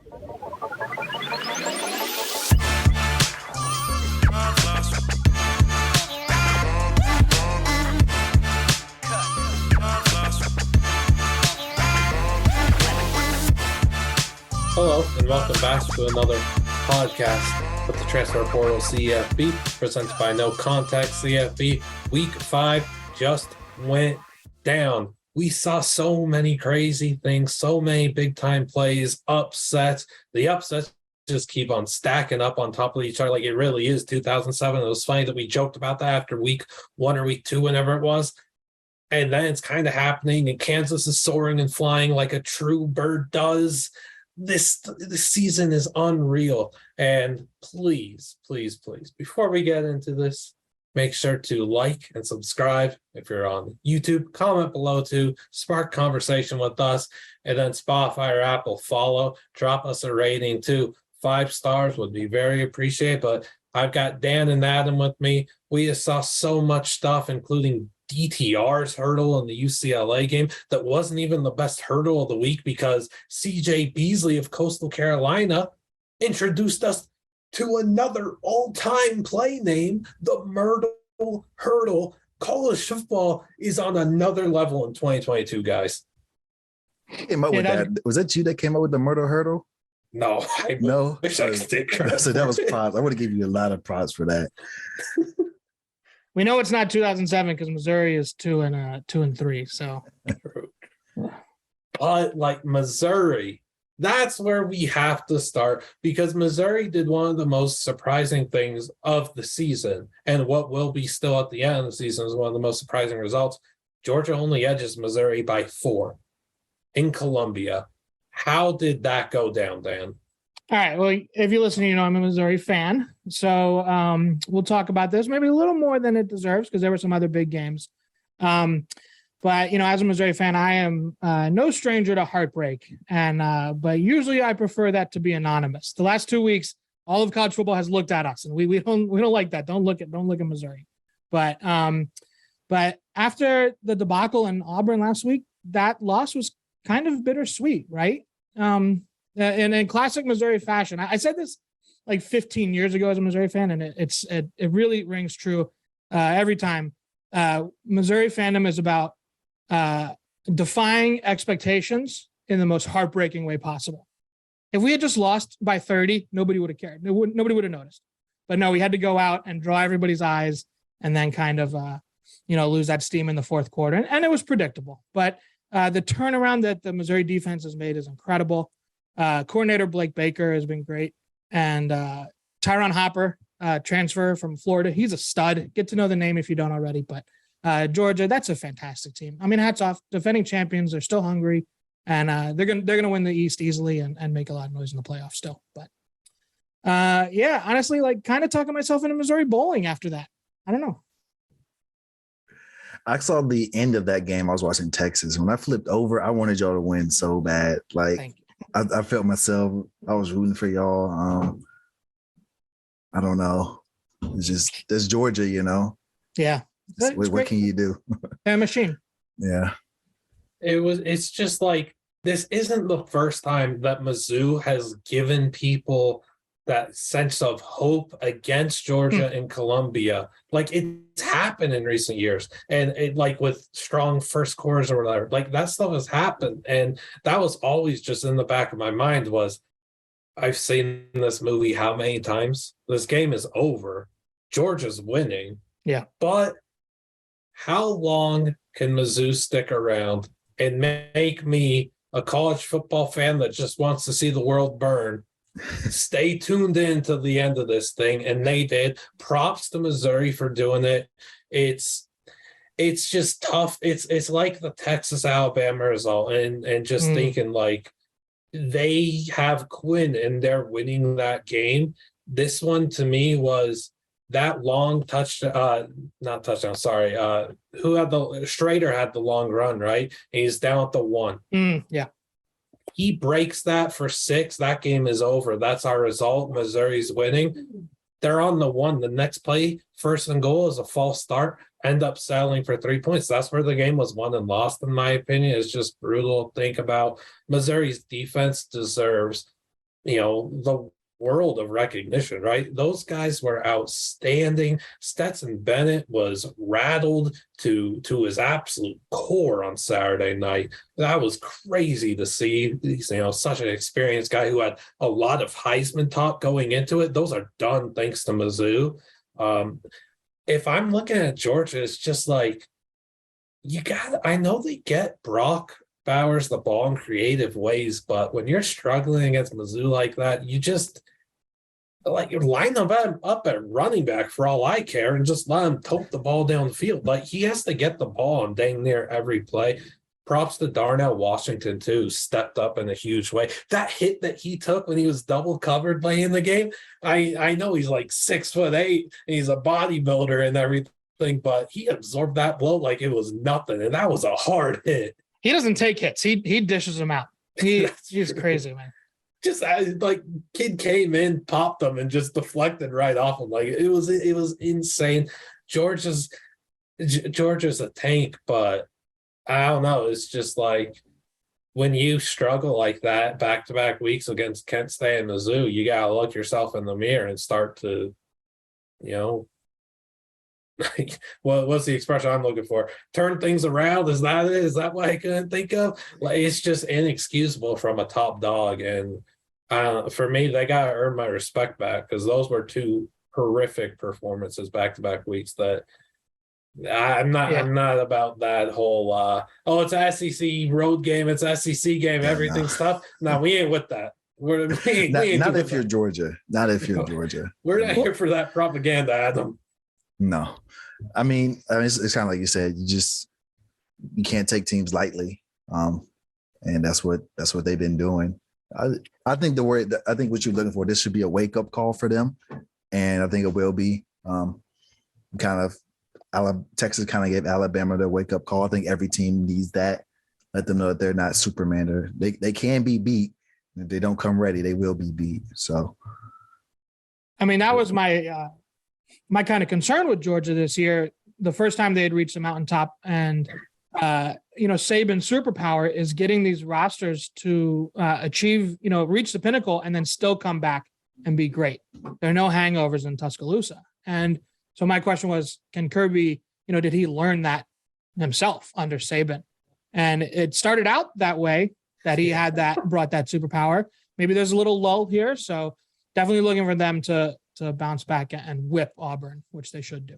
Hello, and welcome back to another podcast with the Transfer Portal CFB, presented by NoContextCFB. Week 5 just went down. We saw so many crazy things, so many big-time plays, upsets. The upsets just keep on stacking up on top of each other like it really is 2007. It was funny that we joked about that after week 1 or week 2, whenever it was. And then it's kind of happening, and Kansas is soaring and flying like a true bird does. This season is unreal. And please, before we get into this, make sure to like and subscribe if you're on YouTube. Comment below to spark conversation with us. And then Spotify or Apple, follow. Drop us a rating too. 5 stars would be very appreciated. But I've got Dan and Adam with me. We just saw so much stuff, including DTR's hurdle in the UCLA game that wasn't even the best hurdle of the week because CJ Beasley of Coastal Carolina introduced us to another all-time play name, the Myrtle Hurdle. College football is on another level in 2022, guys. Came up with that. Was that you that came up with the Myrtle Hurdle? No, I wish I could take credit. So that was props. I want to give you a lot of props for that. We know it's not 2007 because Missouri is 2 and 3. So, but like Missouri, that's where we have to start because Missouri did one of the most surprising things of the season, and what will be still at the end of the season is one of the most surprising results. Georgia only edges Missouri by 4 in Columbia. How did that go down, Dan? All right. Well, if you listen, you know I'm a Missouri fan. So we'll talk about this maybe a little more than it deserves because there were some other big games. But, as a Missouri fan, I am no stranger to heartbreak. But usually I prefer that to be anonymous. The last 2 weeks, all of college football has looked at us, and we don't like that. Don't look at Missouri. But after the debacle in Auburn last week, that loss was kind of bittersweet, right? And in classic Missouri fashion, I said this like 15 years ago as a Missouri fan, and it really rings true every time. Missouri fandom is about defying expectations in the most heartbreaking way possible. If we had just lost by 30, nobody would have cared. Nobody would have noticed. But no, we had to go out and draw everybody's eyes and then kind of lose that steam in the fourth quarter. And it was predictable. But the turnaround that the Missouri defense has made is incredible. Coordinator Blake Baker has been great. And Tyron Hopper, transfer from Florida, he's a stud. Get to know the name if you don't already. But Georgia, that's a fantastic team. I mean, hats off. Defending champions, they're still hungry. And they're gonna win the East easily and make a lot of noise in the playoffs still. But honestly, like kind of talking myself into Missouri bowling after that. I don't know. I saw the end of that game. I was watching Texas. When I flipped over, I wanted y'all to win so bad. Like, Thank you. I felt myself. I was rooting for y'all. I don't know. It's just that's Georgia, Yeah. What can you do? A machine. Yeah. It's just like this isn't the first time that Mizzou has given people that sense of hope against Georgia and Columbia. Like it's happened in recent years, and it like with strong first quarters or whatever, like that stuff has happened. And that was always just in the back of my mind was I've seen this movie how many times? This game is over. Georgia's winning. Yeah. But how long can Mizzou stick around and make me a college football fan that just wants to see the world burn? Stay tuned in to the end of this thing, and they did. Props to Missouri for doing it. It's just tough. It's like the Texas-Alabama result, and just thinking like they have Quinn and they're winning that game. This one to me was that long not touchdown. Sorry, Schrader had the long run, right? And he's down at the 1. Yeah. He breaks that for 6. That game is over. That's our result. Missouri's winning. They're on the 1. The next play, first and goal, is a false start. End up settling for 3 points. That's where the game was won and lost, in my opinion. It's just brutal to think about. Missouri's defense deserves the world of recognition, right? Those guys were outstanding. Stetson Bennett was rattled to his absolute core on Saturday night. That was crazy to see. He's, such an experienced guy who had a lot of Heisman talk going into it. Those are done thanks to Mizzou. If I'm looking at Georgia, it's just like, I know they get Brock Bowers the ball in creative ways, but when you're struggling against Mizzou like that, you just you line them up at running back for all I care and just let him tote the ball down the field. Like, he has to get the ball on dang near every play. Props to Darnell Washington, too, stepped up in a huge way. That hit that he took when he was double covered late in the game, I know he's like 6'8", and he's a bodybuilder and everything, but he absorbed that blow like it was nothing, and that was a hard hit. He doesn't take hits. He dishes them out. He's crazy, man. Just kid came in, popped them, and just deflected right off him. Like, it was insane. Georgia's a tank, but I don't know. It's just like, when you struggle like that back-to-back weeks against Kent State and Mizzou, you gotta look yourself in the mirror and start to, what's the expression I'm looking for? Turn things around. Is that it? Is that what I couldn't think of? Like, it's just inexcusable from a top dog. And for me, they got to earn my respect back, because those were two horrific performances back-to-back weeks that I'm not about that whole, it's an SEC road game, it's an SEC game, everything's tough. No, we ain't with that. Not if you're Georgia. Not if you're Georgia. We're not here for that propaganda, Adam. No. I mean, it's kind of like you said, you can't take teams lightly. And that's what they've been doing. I think what you're looking for, this should be a wake-up call for them. And I think it will be. Texas kind of gave Alabama their wake-up call. I think every team needs that. Let them know that they're not Superman. They can be beat. If they don't come ready, they will be beat. So, I mean, that was my kind of concern with Georgia this year. The first time they had reached the mountaintop, and Saban's superpower is getting these rosters to achieve, reach the pinnacle and then still come back and be great. There are no hangovers in Tuscaloosa. And so my question was, can Kirby, did he learn that himself under Saban? And it started out that way, that he had brought that superpower. Maybe there's a little lull here. So definitely looking for them to bounce back and whip Auburn, which they should do.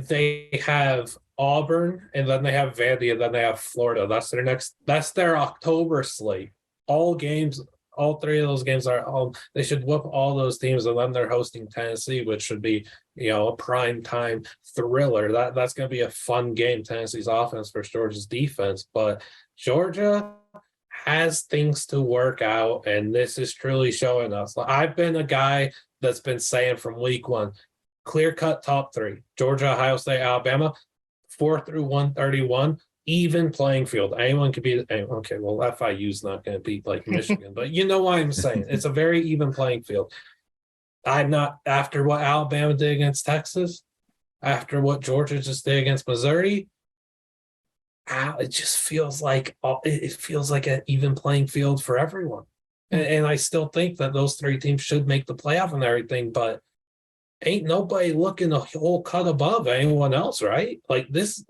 They have Auburn, and then they have Vandy, and then they have Florida. That's their October slate. All three of those games they should whoop all those teams, and then they're hosting Tennessee, which should be, a prime time thriller. That's going to be a fun game. Tennessee's offense versus Georgia's defense, but Georgia has things to work out, and this is truly showing us. I've been a guy that's been saying from week one, clear-cut top three: Georgia, Ohio State, Alabama, 4 through 131, even playing field. Anyone could be. Okay, well, FIU's not going to beat like Michigan, but you know what I'm saying. It's a very even playing field. I'm not, after what Alabama did against Texas, after what Georgia just did against Missouri, it just feels like an even playing field for everyone. And I still think that those three teams should make the playoff and everything, but ain't nobody looking a whole cut above anyone else, right? Like this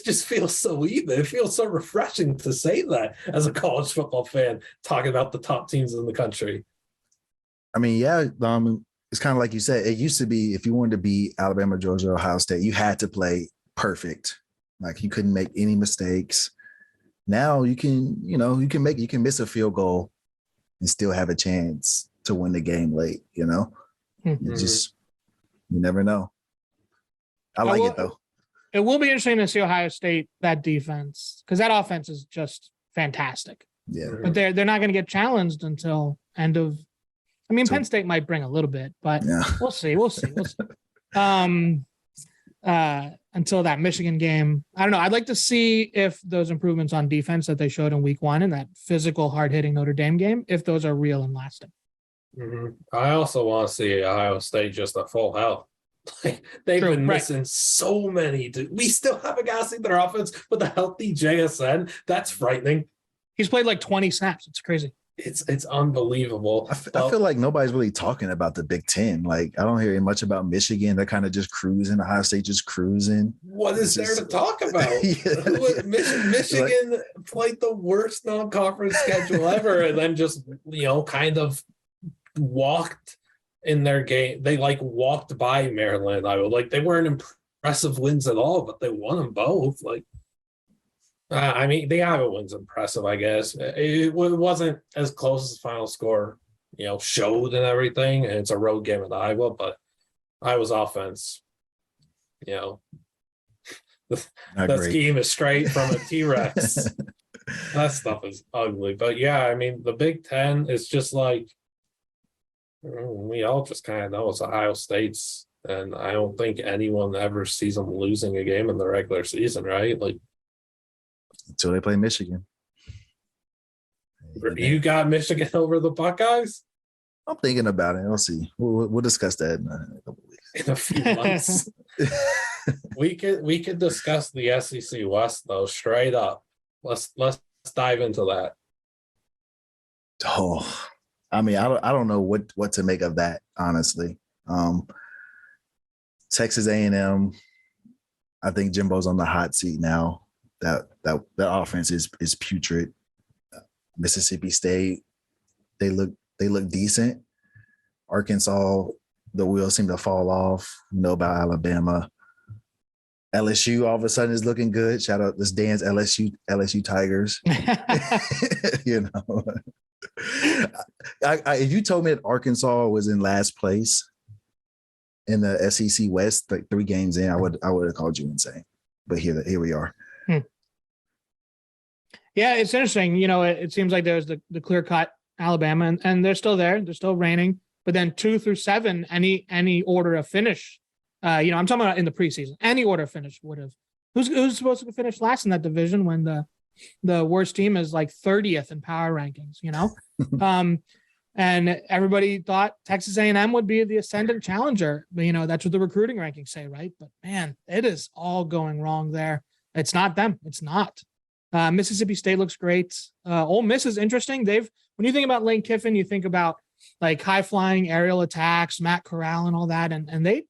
just feels so even. It feels so refreshing to say that as a college football fan, talking about the top teams in the country. I mean, it's kind of like you said. It used to be, if you wanted to beat Alabama, Georgia, Ohio State, you had to play perfect. Like, you couldn't make any mistakes. Now you can miss a field goal and still have a chance to win the game late. Mm-hmm. You never know. I like it though. It will be interesting to see Ohio State, that defense, because that offense is just fantastic. Yeah, but they're not going to get challenged until end of. I mean, Penn State might bring a little bit, but we'll see. Until that Michigan game, I don't know. I'd like to see if those improvements on defense that they showed in week one in that physical, hard-hitting Notre Dame game, if those are real and lasting. Mm-hmm. I also want to see Ohio State just a full health. They've been missing so many. We still haven't got to see their offense with a healthy JSN. That's frightening. He's played like 20 snaps. It's crazy. It's unbelievable. I feel like nobody's really talking about the Big Ten. Like, I don't hear much about Michigan. They're kind of just cruising. Ohio State just cruising. What is there to talk about? Michigan played the worst non-conference schedule ever, and then just kind of walked in their game. They walked by Maryland. They weren't impressive wins at all, but they won them both. The Iowa win's impressive, I guess. It wasn't as close as the final score, showed and everything. And it's a road game at Iowa, but Iowa's offense, the scheme is straight from a T-Rex. That stuff is ugly. But yeah, the Big Ten is just we all just kind of know it's Ohio State's, and I don't think anyone ever sees them losing a game in the regular season, right? Until they play Michigan. You got Michigan over the Buckeyes? I'm thinking about it. We'll see. We'll discuss that in a couple of weeks. In a few months. we could discuss the SEC West though, straight up. Let's dive into that. Oh, I don't know what to make of that, honestly. Texas A&M, I think Jimbo's on the hot seat now. That offense is putrid. Mississippi State, they look decent. Arkansas, the wheels seem to fall off. About Alabama. LSU all of a sudden is looking good. Shout out this Dan's LSU Tigers. If you told me that Arkansas was in last place in the SEC West, 3 games in, I would have called you insane. But here we are. Yeah, it's interesting. It seems like there's the clear-cut Alabama, and they're still there. They're still reigning. But then 2 through 7, any order of finish, I'm talking about in the preseason, any order of finish would have. Who's supposed to finish last in that division when the worst team is 30th in power rankings, and everybody thought Texas A&M would be the ascendant challenger. But, that's what the recruiting rankings say, right? But, man, it is all going wrong there. It's not them. It's not. Mississippi State looks great. Ole Miss is interesting. When you think about Lane Kiffin, you think about high flying aerial attacks, Matt Corral and all that. And they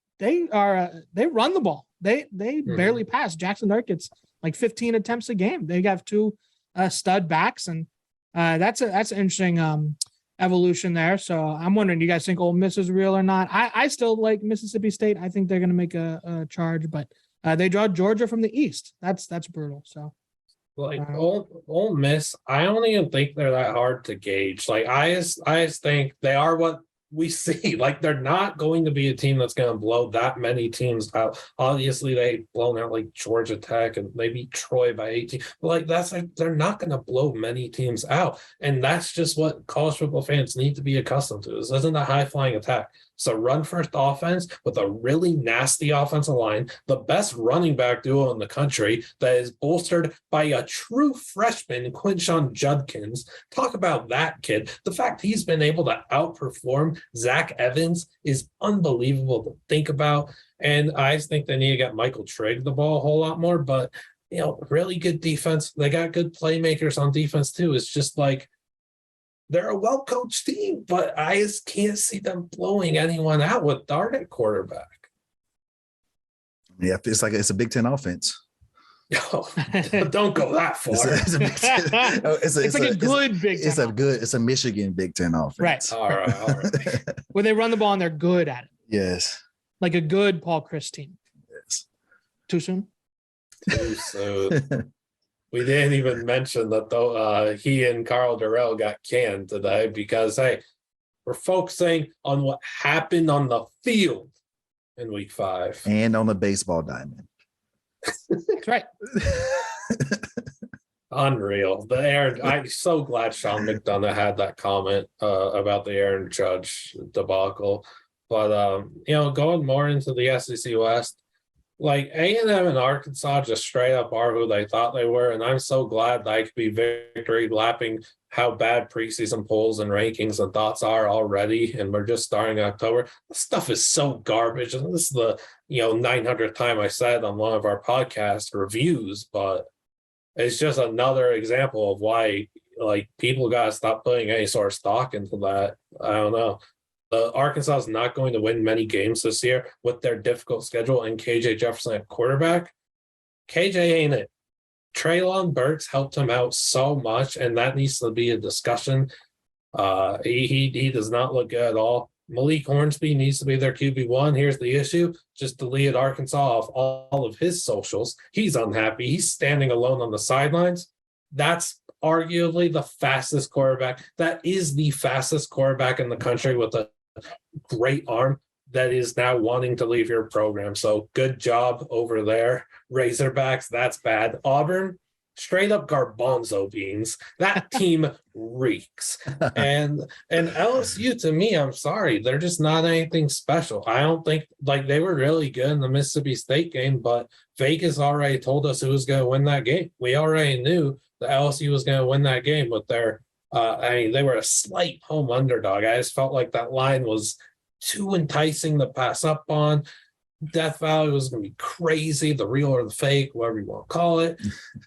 run the ball. They barely pass. Jackson Dart gets 15 attempts a game. They have 2 stud backs, and that's an interesting evolution there. So I'm wondering, do you guys think Ole Miss is real or not? I still like Mississippi State. I think they're going to make a charge, but they draw Georgia from the East. That's brutal. So. Ole Miss, I don't even think they're that hard to gauge. I just think they are what we see. They're not going to be a team that's going to blow that many teams out. Obviously, they've blown out Georgia Tech and they beat Troy by 18. But they're not going to blow many teams out. And that's just what college football fans need to be accustomed to. This isn't a high-flying attack. It's a run-first offense with a really nasty offensive line, the best running back duo in the country that is bolstered by a true freshman, Quinshon Judkins. Talk about that kid. The fact he's been able to outperform Zach Evans is unbelievable to think about. And I just think they need to get Michael Trigg the ball a whole lot more. But, really good defense. They got good playmakers on defense, too. It's just they're a well-coached team, but I just can't see them blowing anyone out with Dart at quarterback. Yeah, it's a Big Ten offense. Oh, don't go that far. It's a Michigan Big Ten offense. Right. All right. When they run the ball and they're good at it. Yes. Like a good Paul Chris team. Yes. Too soon? Too soon. We didn't even mention that though he and Carl Durrell got canned today because, hey, we're focusing on what happened on the field in week 5. And on the baseball diamond. That's right. Unreal. I'm so glad Sean McDonough had that comment about the Aaron Judge debacle. But, going more into the SEC West, A&M and Arkansas just straight up are who they thought they were. And I'm so glad that I could be victory lapping how bad preseason polls and rankings and thoughts are already. And we're just starting October. This stuff is so garbage. And this is the, 900th time I said on one of our podcast reviews, but it's just another example of why like people gotta stop putting any sort of stock into that. I don't know. Arkansas is not going to win many games this year with their difficult schedule and KJ Jefferson at quarterback. KJ ain't it. Treylon Burks helped him out so much, and that needs to be a discussion. He does not look good at all. Malik Hornsby needs to be their QB1. Here's the issue. Just deleted Arkansas off all of his socials. He's unhappy. He's standing alone on the sidelines. That's arguably the fastest quarterback. That is the fastest quarterback in the country with a great arm that is now wanting to leave your program. So good job over there. Razorbacks, that's bad. Auburn, straight up garbanzo beans. That team reeks. And LSU, to me, I'm sorry, they're just not anything special. I don't think, like, they were really good in the Mississippi State game, but Vegas already told us who was going to win that game. We already knew the LSU was going to win that game with their they were a slight home underdog. I just felt like that line was too enticing to pass up on. Death Valley was going to be crazy, the real or the fake, whatever you want to call it.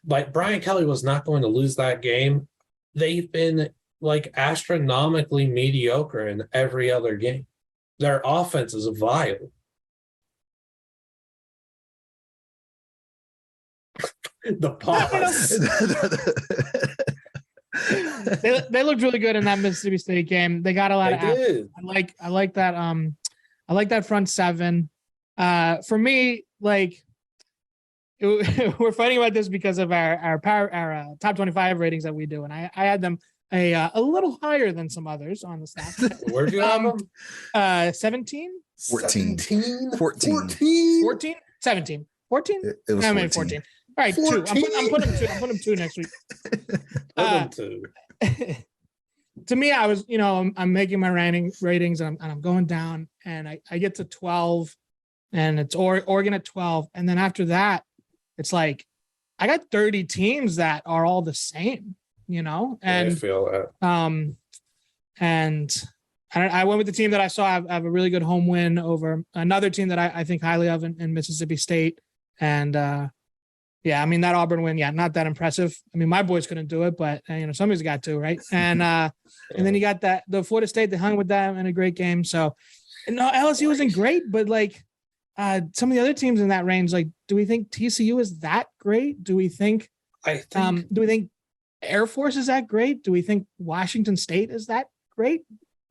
Like, Brian Kelly was not going to lose that game. They've been like astronomically mediocre in every other game. Their offense is vile. The pause. They looked really good in that Mississippi State game. They got a lot of did. I like that I like that front seven. For me, like we're fighting about this because of our top 25 ratings that we do, and I had them a little higher than some others on the staff. Where'd you have them? 17? 14. 17? 14. 14? 17. 14? It was 14. 14. All right, 2. I'm putting two. I'm putting 2 next week. Two. To me, I was, I'm making my ratings and I'm going down, and I get to 12, and it's Oregon at 12, and then after that, it's like I got 30 teams that are all the same, and I feel that. And I went with the team that I saw have a really good home win over another team that I think highly of in Mississippi State, and yeah, I mean, that Auburn win, yeah, not that impressive. I mean, my boys couldn't do it, but somebody's got to, right? And then you got the Florida State, they hung with them in a great game. So no, LSU wasn't great, but like some of the other teams in that range, like, do we think TCU is that great? Do we think Air Force is that great? Do we think Washington State is that great?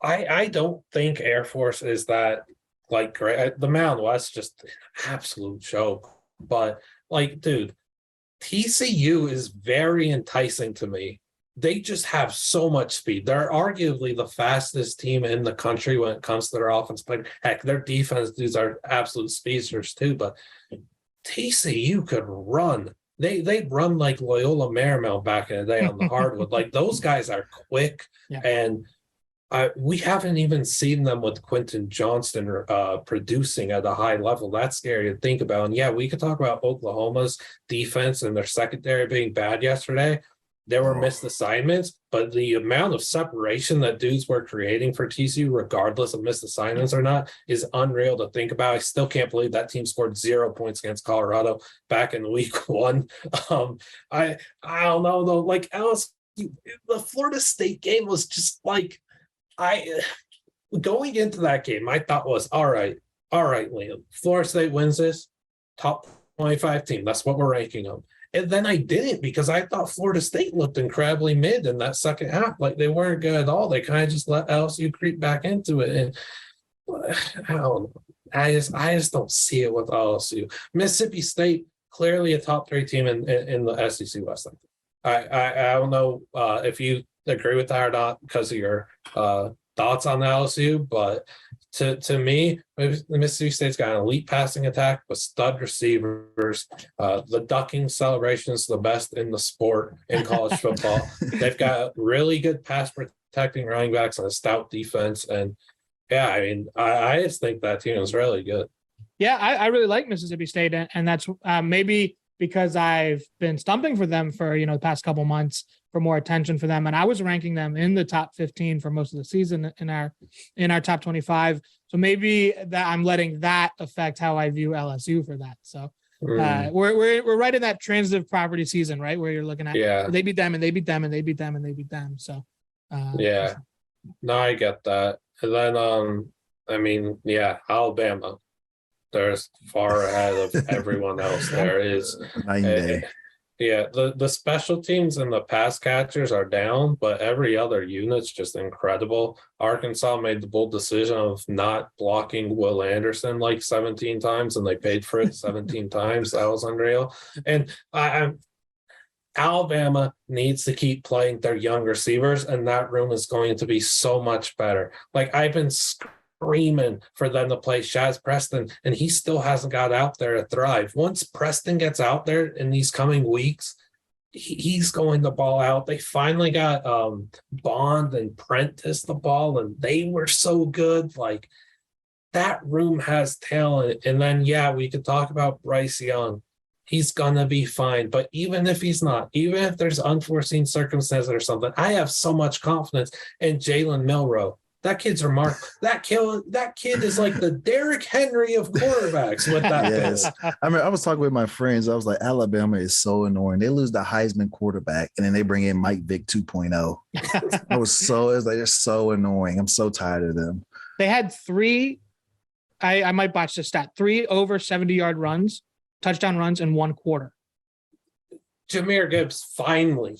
I don't think Air Force is that like great. The Mountain West just an absolute joke. But like, dude, TCU is very enticing to me. They just have so much speed. They're arguably the fastest team in the country when it comes to their offense. But heck, their defense dudes are absolute speedsters too. But TCU could run. They run like Loyola Marymount back in the day on the hardwood. Like, those guys are quick, yeah. And we haven't even seen them with Quentin Johnston producing at a high level. That's scary to think about. And yeah, we could talk about Oklahoma's defense and their secondary being bad yesterday. There were missed assignments, but the amount of separation that dudes were creating for TCU, regardless of missed assignments or not, is unreal to think about. I still can't believe that team scored 0 points against Colorado back in week 1. I don't know though. Like, LSU, the Florida State game was just like, going into that game, my thought was, all right, Liam, Florida State wins this, top 25 team. That's what we're ranking them. And then I didn't, because I thought Florida State looked incredibly mid in that second half. Like, they weren't good at all. They kind of just let LSU creep back into it. And I don't know. I just don't see it with LSU. Mississippi State, clearly a top 3 team in the SEC West. I don't know if you agree with that or not because of your thoughts on LSU, but to me, the Mississippi State's got an elite passing attack with stud receivers. The ducking celebration is the best in the sport in college football. They've got really good pass protecting running backs and a stout defense. And yeah, I mean, I just think that team is really good. Yeah, I really like Mississippi State, and that's maybe because I've been stumping for them for the past couple months for more attention for them, and I was ranking them in the top 15 for most of the season in our top 25. So maybe that I'm letting that affect how I view LSU for that. So We're right in that transitive property season, right? Where you're looking at, they beat them and they beat them and they beat them and they beat them. So, no, I get that. And then, Alabama, they're far ahead of everyone else. There is night and day. The special teams and the pass catchers are down, but every other unit's just incredible. Arkansas made the bold decision of not blocking Will Anderson like 17 times, and they paid for it 17 times. That was unreal. And Alabama needs to keep playing their young receivers, and that room is going to be so much better. Like, I've been screaming for them to play Shaz Preston, and he still hasn't got out there to thrive. Once Preston gets out there in these coming weeks, he's going to ball out. They finally got Bond and Prentice the ball, and they were so good. Like, that room has talent. And then, we could talk about Bryce Young. He's going to be fine. But even if he's not, even if there's unforeseen circumstances or something, I have so much confidence in Jalen Milroe. That kid's remarkable. That kid is like the Derrick Henry of quarterbacks with that. Yes. I was talking with my friends. I was like, Alabama is so annoying. They lose the Heisman quarterback, and then they bring in Mike Vick 2.0. They're so annoying. I'm so tired of them. They had three, I might botch the stat, 3 over 70-yard runs, touchdown runs in one quarter. Jahmyr Gibbs finally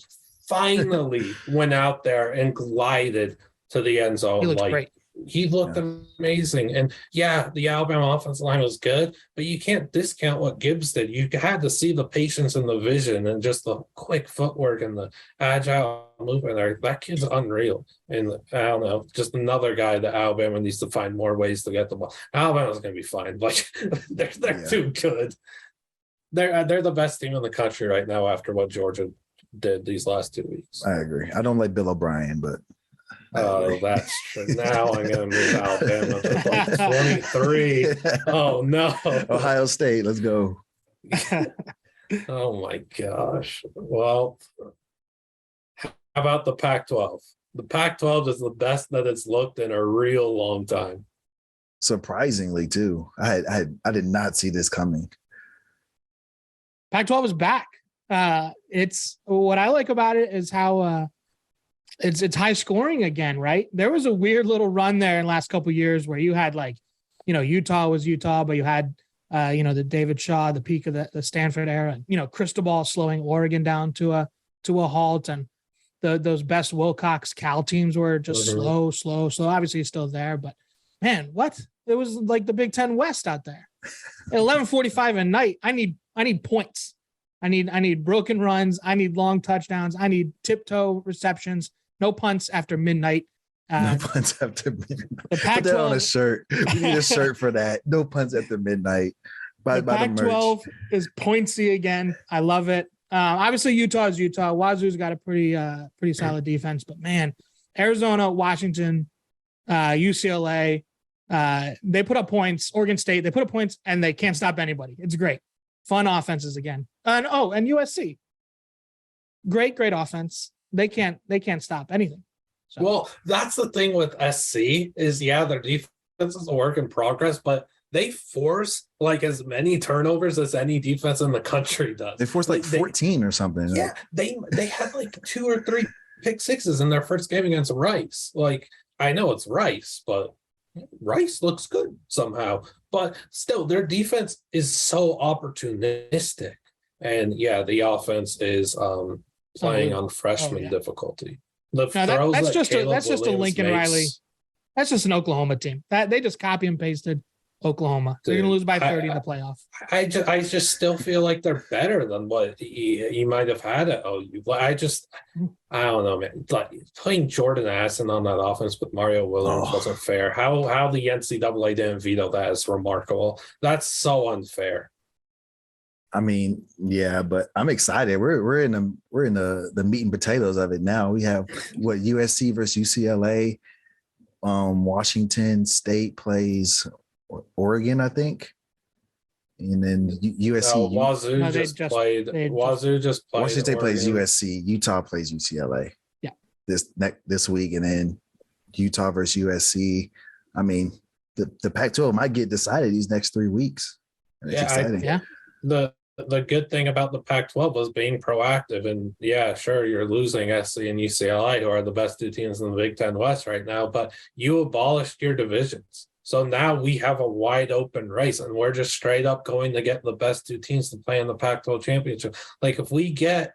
went out there and glided to the end zone. He looked great. He looked amazing. And the Alabama offensive line was good, but you can't discount what Gibbs did. You had to see the patience and the vision and just the quick footwork and the agile movement there. That kid's unreal. And I don't know, just another guy that Alabama needs to find more ways to get the ball. Alabama's going to be fine. Like, they're too good. They're the best team in the country right now after what Georgia did these last 2 weeks. I agree. I don't like Bill O'Brien, but oh, that's true. Now I'm going to move Alabama to like 23. Oh, no. Ohio State, let's go. Oh, my gosh. Well, how about the Pac-12? The Pac-12 is the best that it's looked in a real long time. Surprisingly, too. I did not see this coming. Pac-12 is back. It's what I like about it is how it's high scoring again, right? There was a weird little run there in the last couple of years where you had Utah was Utah, but you had the David Shaw, the peak of the Stanford era, Cristobal slowing Oregon down to a halt, and those best Wilcox Cal teams were just slow. Obviously it's still there, but man, what? It was like the Big Ten West out there. At 11:45 at night, I need points. I need broken runs. I need long touchdowns. I need tiptoe receptions. No punts after midnight. No punts after midnight. The Pac-12, put that on a shirt. We need a shirt for that. No punts after midnight. The Pac-12 is pointsy again. I love it. Obviously, Utah is Utah. Wazoo's got a pretty solid defense, but man, Arizona, Washington, UCLA, they put up points. Oregon State, they put up points, and they can't stop anybody. It's great. Fun offenses again. And USC. Great offense. They can't stop anything. So. Well, that's the thing with SC is their defense is a work in progress, but they force like as many turnovers as any defense in the country does. They forced like 14 or something. Yeah, they had like 2 or 3 pick sixes in their first game against Rice. Like, I know it's Rice, but Rice looks good somehow. But still, their defense is so opportunistic. And the offense is playing on freshman difficulty. That's just a Lincoln Riley. That's just an Oklahoma team. That they just copy and pasted Oklahoma. They're going to lose by 30 in the playoff. I just still feel like they're better than what he might have had at OU. I don't know, man. Like, playing Jordan Addison on that offense with Mario Williams wasn't fair. How the NCAA didn't veto that is remarkable. That's so unfair. I mean, yeah, but I'm excited. We're in the meat and potatoes of it now. We have USC versus UCLA. Washington State plays Oregon, I think, and then USC. Wazoo just played. Washington State Oregon. plays USC. Utah plays UCLA. Yeah, this week, and then Utah versus USC. I mean, the Pac-12 might get decided these next 3 weeks. It's exciting. the good thing about the Pac-12 was being proactive. And yeah, sure, you're losing SC and UCLA, who are the best two teams in the Big Ten West right now, but you abolished your divisions. So now we have a wide open race, and we're just straight up going to get the best two teams to play in the Pac-12 championship. Like if we get,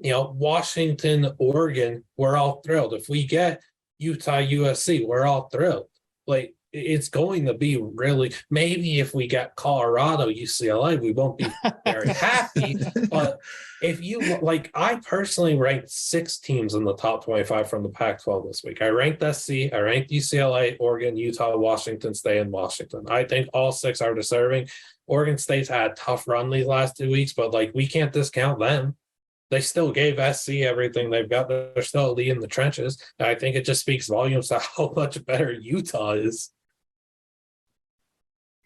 Washington, Oregon, we're all thrilled. If we get Utah, USC, we're all thrilled. Like it's going to be really, maybe if we get Colorado, UCLA, we won't be very happy. But if you like, I personally ranked 6 teams in the top 25 from the Pac-12 this week. I ranked SC, I ranked UCLA, Oregon, Utah, Washington State, and Washington. I think all 6 are deserving. Oregon State's had a tough run these last 2 weeks, but like we can't discount them. They still gave SC everything they've got. They're still leading the trenches. And I think it just speaks volumes to how much better Utah is.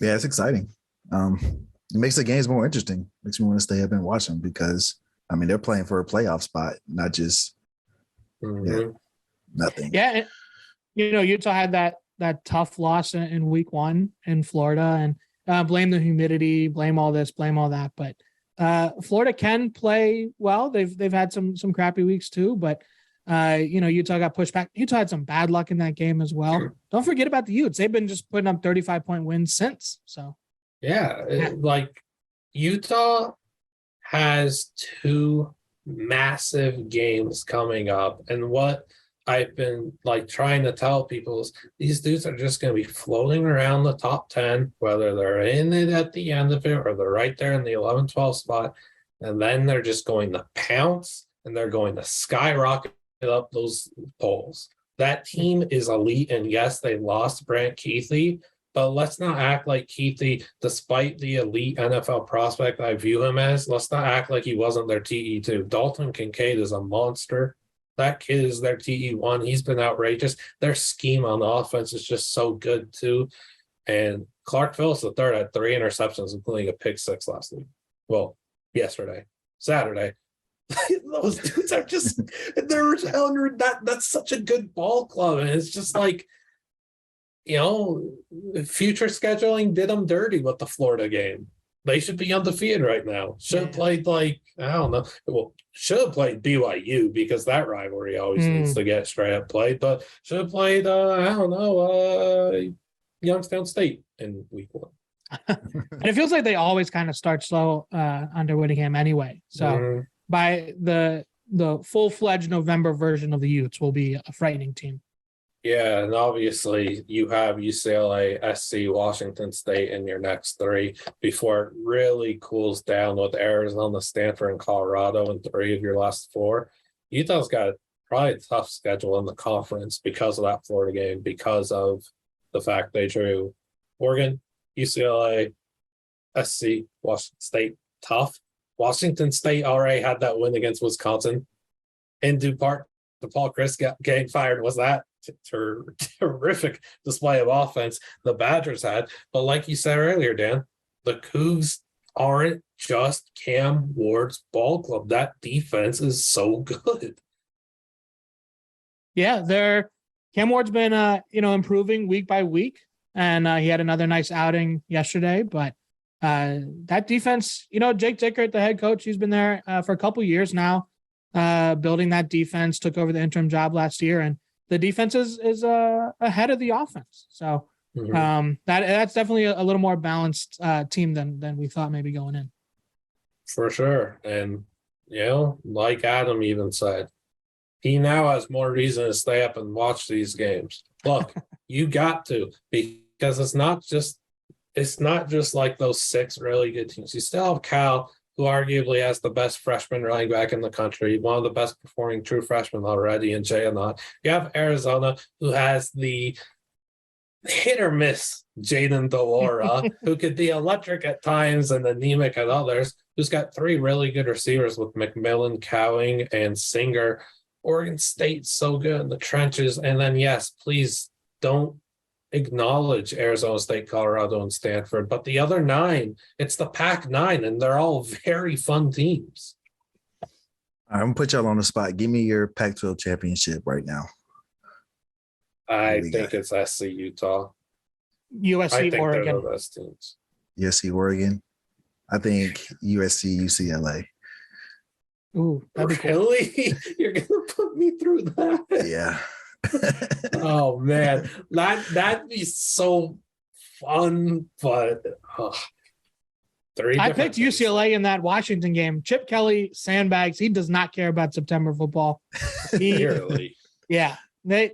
Yeah, it's exciting. It makes the games more interesting. Makes me want to stay up and watch them because, they're playing for a playoff spot, not just nothing. Yeah, Utah had that tough loss in week 1 in Florida, and blame the humidity, blame all this, blame all that. But Florida can play well. They've had some crappy weeks too, but Utah got pushed back. Utah had some bad luck in that game as well. Sure. Don't forget about the Utes. They've been just putting up 35-point wins since. So like Utah has 2 massive games coming up, and what I've been like trying to tell people is these dudes are just going to be floating around the top 10, whether they're in it at the end of it or they're right there in the 11-12 spot. And then they're just going to pounce and they're going to skyrocket up those polls. That team is elite. And yes, they lost Brant Keithley, but let's not act like Keithley, despite the elite NFL prospect I view him as, let's not act like he wasn't their TE2. Dalton Kincaid is a monster. That kid is their TE1. He's been outrageous. Their scheme on the offense is just so good, too. And Clark Phillips III had 3 interceptions, including a pick 6 last week. Well, Saturday. Those dudes are just, that's such a good ball club. And it's just like, future scheduling did them dirty with the Florida game. They should be undefeated right now. Should have played should have played BYU because that rivalry always needs to get straight up played. But should have played, Youngstown State in week 1. And it feels like they always kind of start slow under Whittingham anyway. So by the full-fledged November version of the Utes will be a frightening team. Yeah, and obviously you have UCLA, SC, Washington State in your next 3 before it really cools down with Arizona, Stanford, and Colorado in 3 of your last 4. Utah's got probably a tough schedule in the conference because of that Florida game, because of the fact they drew Oregon, UCLA, SC, Washington State, tough. Washington State already had that win against Wisconsin. In due part, the Paul Chryst getting fired was that terrific display of offense the Badgers had. But like you said earlier, Dan, the Cougs aren't just Cam Ward's ball club. That defense is so good. Yeah, Cam Ward's been improving week by week, and he had another nice outing yesterday. But that defense, Jake Dickert, the head coach, he's been there for a couple years now, building that defense. Took over the interim job last year, and the defense is ahead of the offense. So that's definitely a little more balanced team than we thought maybe going in. For sure. And, like Adam even said, he now has more reason to stay up and watch these games. Look, you got to, because it's not just like those 6 really good teams. You still have Cal, who arguably has the best freshman running back in the country, one of the best performing true freshmen already in Jayanot. You have Arizona, who has the hit or miss Jaden Delora, who could be electric at times and anemic at others, who's got 3 really good receivers with McMillan, Cowing, and Singer. Oregon State's so good in the trenches. And then, yes, please don't acknowledge Arizona State, Colorado, and Stanford, but the other 9, it's the Pac-9, and they're all very fun teams. I'm gonna put y'all on the spot. Give me your Pac-12 championship right now. I think it's SC, Utah. USC, I think Oregon. they're the best teams. USC, Oregon. I think USC, UCLA. Ooh, that'd be cool. Really? You're gonna put me through that? Yeah. Oh man, that'd be so fun, but I picked UCLA in that Washington game. Chip Kelly sandbags. He does not care about September football. Really? Yeah, they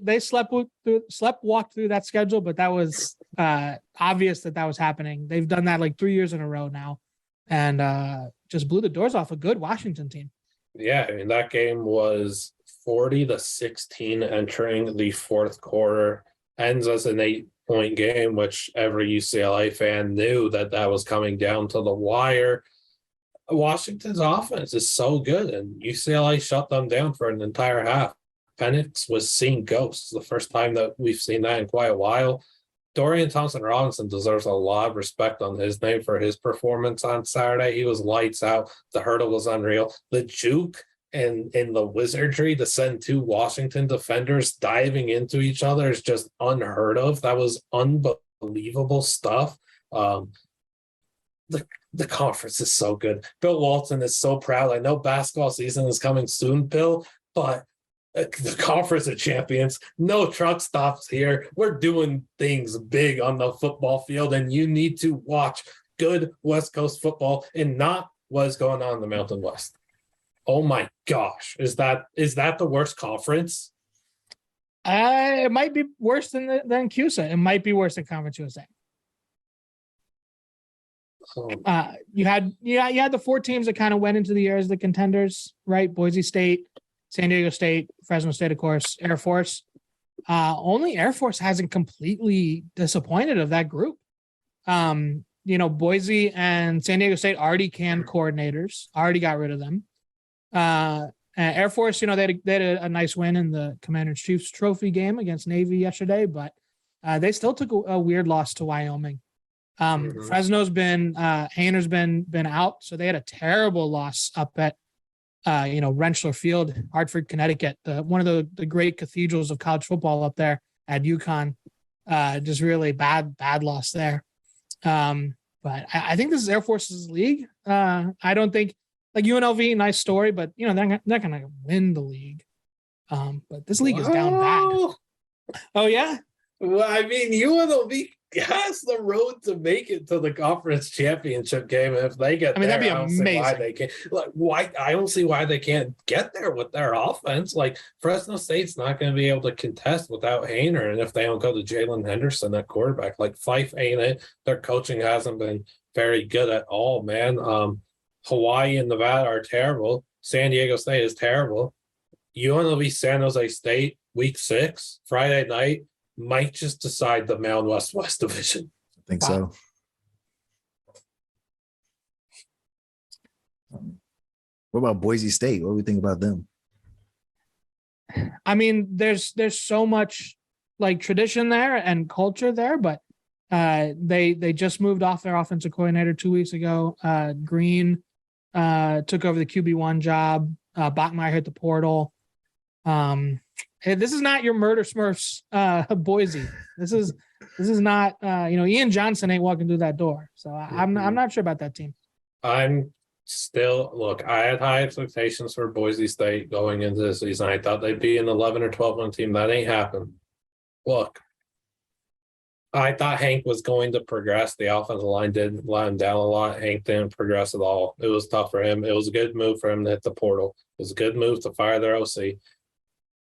walked through that schedule, but that was obvious that was happening. They've done that like 3 years in a row now, and just blew the doors off a good Washington team. Yeah, I mean that game was 40-16 entering the fourth quarter. Ends as an 8-point game, which every UCLA fan knew that was coming down to the wire. Washington's offense is so good, and UCLA shut them down for an entire half. Penix was seeing ghosts, the first time that we've seen that in quite a while. Dorian Thompson-Robinson deserves a lot of respect on his name for his performance on Saturday. He was lights out. The hurdle was unreal. The juke and the wizardry to send two Washington defenders diving into each other is just unheard of. That was unbelievable stuff. The conference is so good. Bill Walton is so proud. I know basketball season is coming soon, Bill, but the conference of champions, no truck stops here. We're doing things big on the football field, and you need to watch good West Coast football and not what's going on in the Mountain West. Oh my gosh, is that the worst conference? It might be worse than CUSA. It might be worse than Conference USA. You had the four teams that kind of went into the year as the contenders, right? Boise State, San Diego State, Fresno State, of course, Air Force. Only Air Force hasn't completely disappointed of that group. Boise and San Diego State already canned coordinators, already got rid of them. Air Force, they had a nice win in the Commander-in-Chief's Trophy game against Navy yesterday, but they still took a weird loss to Wyoming. Fresno's been Hayner's been out, so they had a terrible loss up at Rentschler Field, Hartford, Connecticut, one of the great cathedrals of college football up there at UConn. Just really bad loss there. But I think this is Air Force's league. I don't think like UNLV, nice story, but they're not going to win the league. But this league is down bad. Oh yeah. Well, I mean, UNLV has the road to make it to the conference championship game. If they get that'd be amazing. Why they can't? Why I don't see why they can't get there with their offense. Like Fresno State's not going to be able to contest without Hayner, and if they don't go to Jalen Henderson at quarterback, like Fife ain't it. Their coaching hasn't been very good at all, man. Hawaii and Nevada are terrible. San Diego State is terrible. UNLV San Jose State, week 6, Friday night, might just decide the Mountain West division. I think so. What about Boise State? What do we think about them? I mean, there's so much like tradition there and culture there, but they just moved off their offensive coordinator 2 weeks ago. Green took over the QB1 job. Bachmeier hit the portal. Hey, this is not your murder Smurfs, Boise. This is not Ian Johnson ain't walking through that door. So I'm not sure about that team. I'm still I had high expectations for Boise State going into this season. I thought they'd be an 11 or 12-1 team. That ain't happened. Look, I thought Hank was going to progress. The offensive line did let him down a lot. Hank didn't progress at all. It was tough for him. It was a good move for him to hit the portal. It was a good move to fire their OC.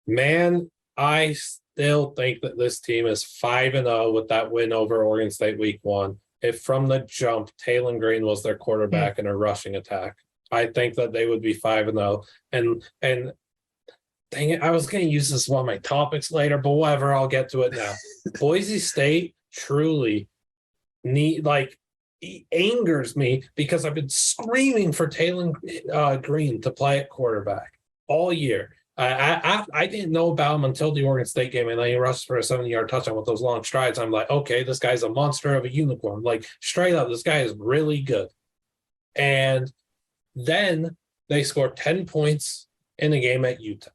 Man, I still think that this team is 5-0 with that win over Oregon State week 1. If from the jump, Taylon Green was their quarterback in a rushing attack, I think that they would be 5-0. And dang it, I was going to use this as one of my topics later, but whatever, I'll get to it now. Boise State truly it angers me because I've been screaming for Taylon Green to play at quarterback all year. I didn't know about him until the Oregon State game, and then he rushed for a 70-yard touchdown with those long strides. I'm like, okay, this guy's a monster of a unicorn. Like, straight up, this guy is really good. And then they scored 10 points in a game at Utah.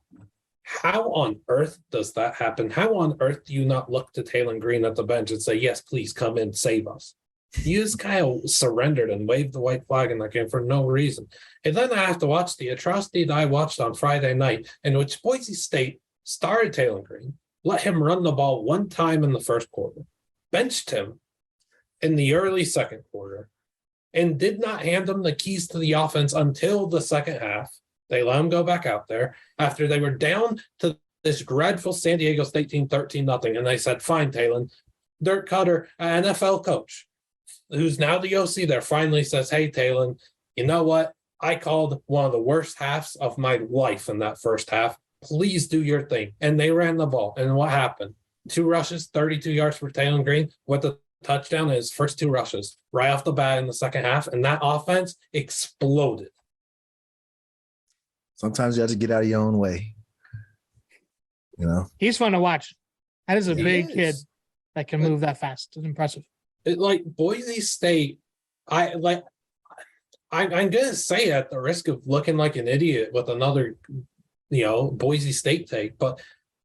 How on earth does that happen? How on earth do you not look to Taylon Green at the bench and say, yes, please come and save us? You just kind of surrendered and waved the white flag in that game for no reason. And then I have to watch the atrocity that I watched on Friday night, in which Boise State started Taylor Green, let him run the ball one time in the first quarter, benched him in the early second quarter, and did not hand him the keys to the offense until the second half. They let him go back out there after they were down to this dreadful San Diego State team 13-0. And they said, fine, Taylor. Dirk Cutter, an NFL coach, who's now the OC there, finally says, hey, Taylor, you know what? I called one of the worst halves of my life in that first half. Please do your thing. And they ran the ball. And what happened? 2 rushes, 32 yards for Taylor Green with the touchdown in his first 2 rushes right off the bat in the second half. And that offense exploded. Sometimes you have to get out of your own way. You know, he's fun to watch. That is a big kid that can move that fast. It's impressive. Like Boise State, I'm gonna say at the risk of looking like an idiot with another, Boise State take, but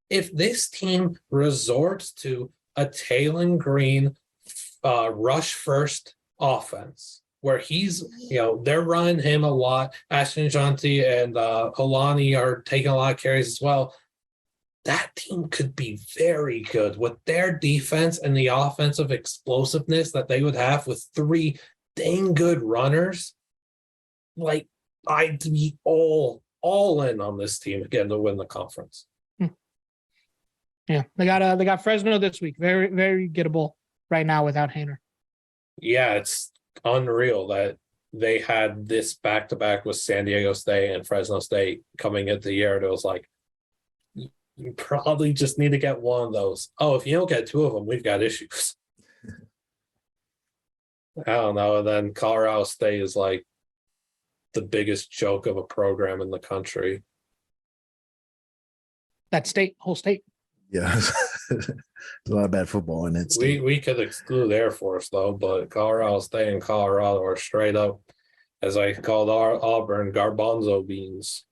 if this team resorts to a Taylor Green rush first offense, where he's, they're running him a lot, Ashton Janti and Holani are taking a lot of carries as well, that team could be very good with their defense and the offensive explosiveness that they would have with 3 dang good runners. Like, I'd be all in on this team again to win the conference. Yeah, they got Fresno this week. Very, very gettable right now without Hainer. Yeah, it's unreal that they had this back-to-back with San Diego State and Fresno State coming into the year. It was like, you probably just need to get one of those. Oh, if you don't get 2 of them, we've got issues. I don't know. And then Colorado State is like the biggest joke of a program in the country. That whole state. Yeah. There's a lot of bad football in it. We could exclude Air Force, though, but Colorado State and Colorado are straight up, as I called Auburn, garbanzo beans.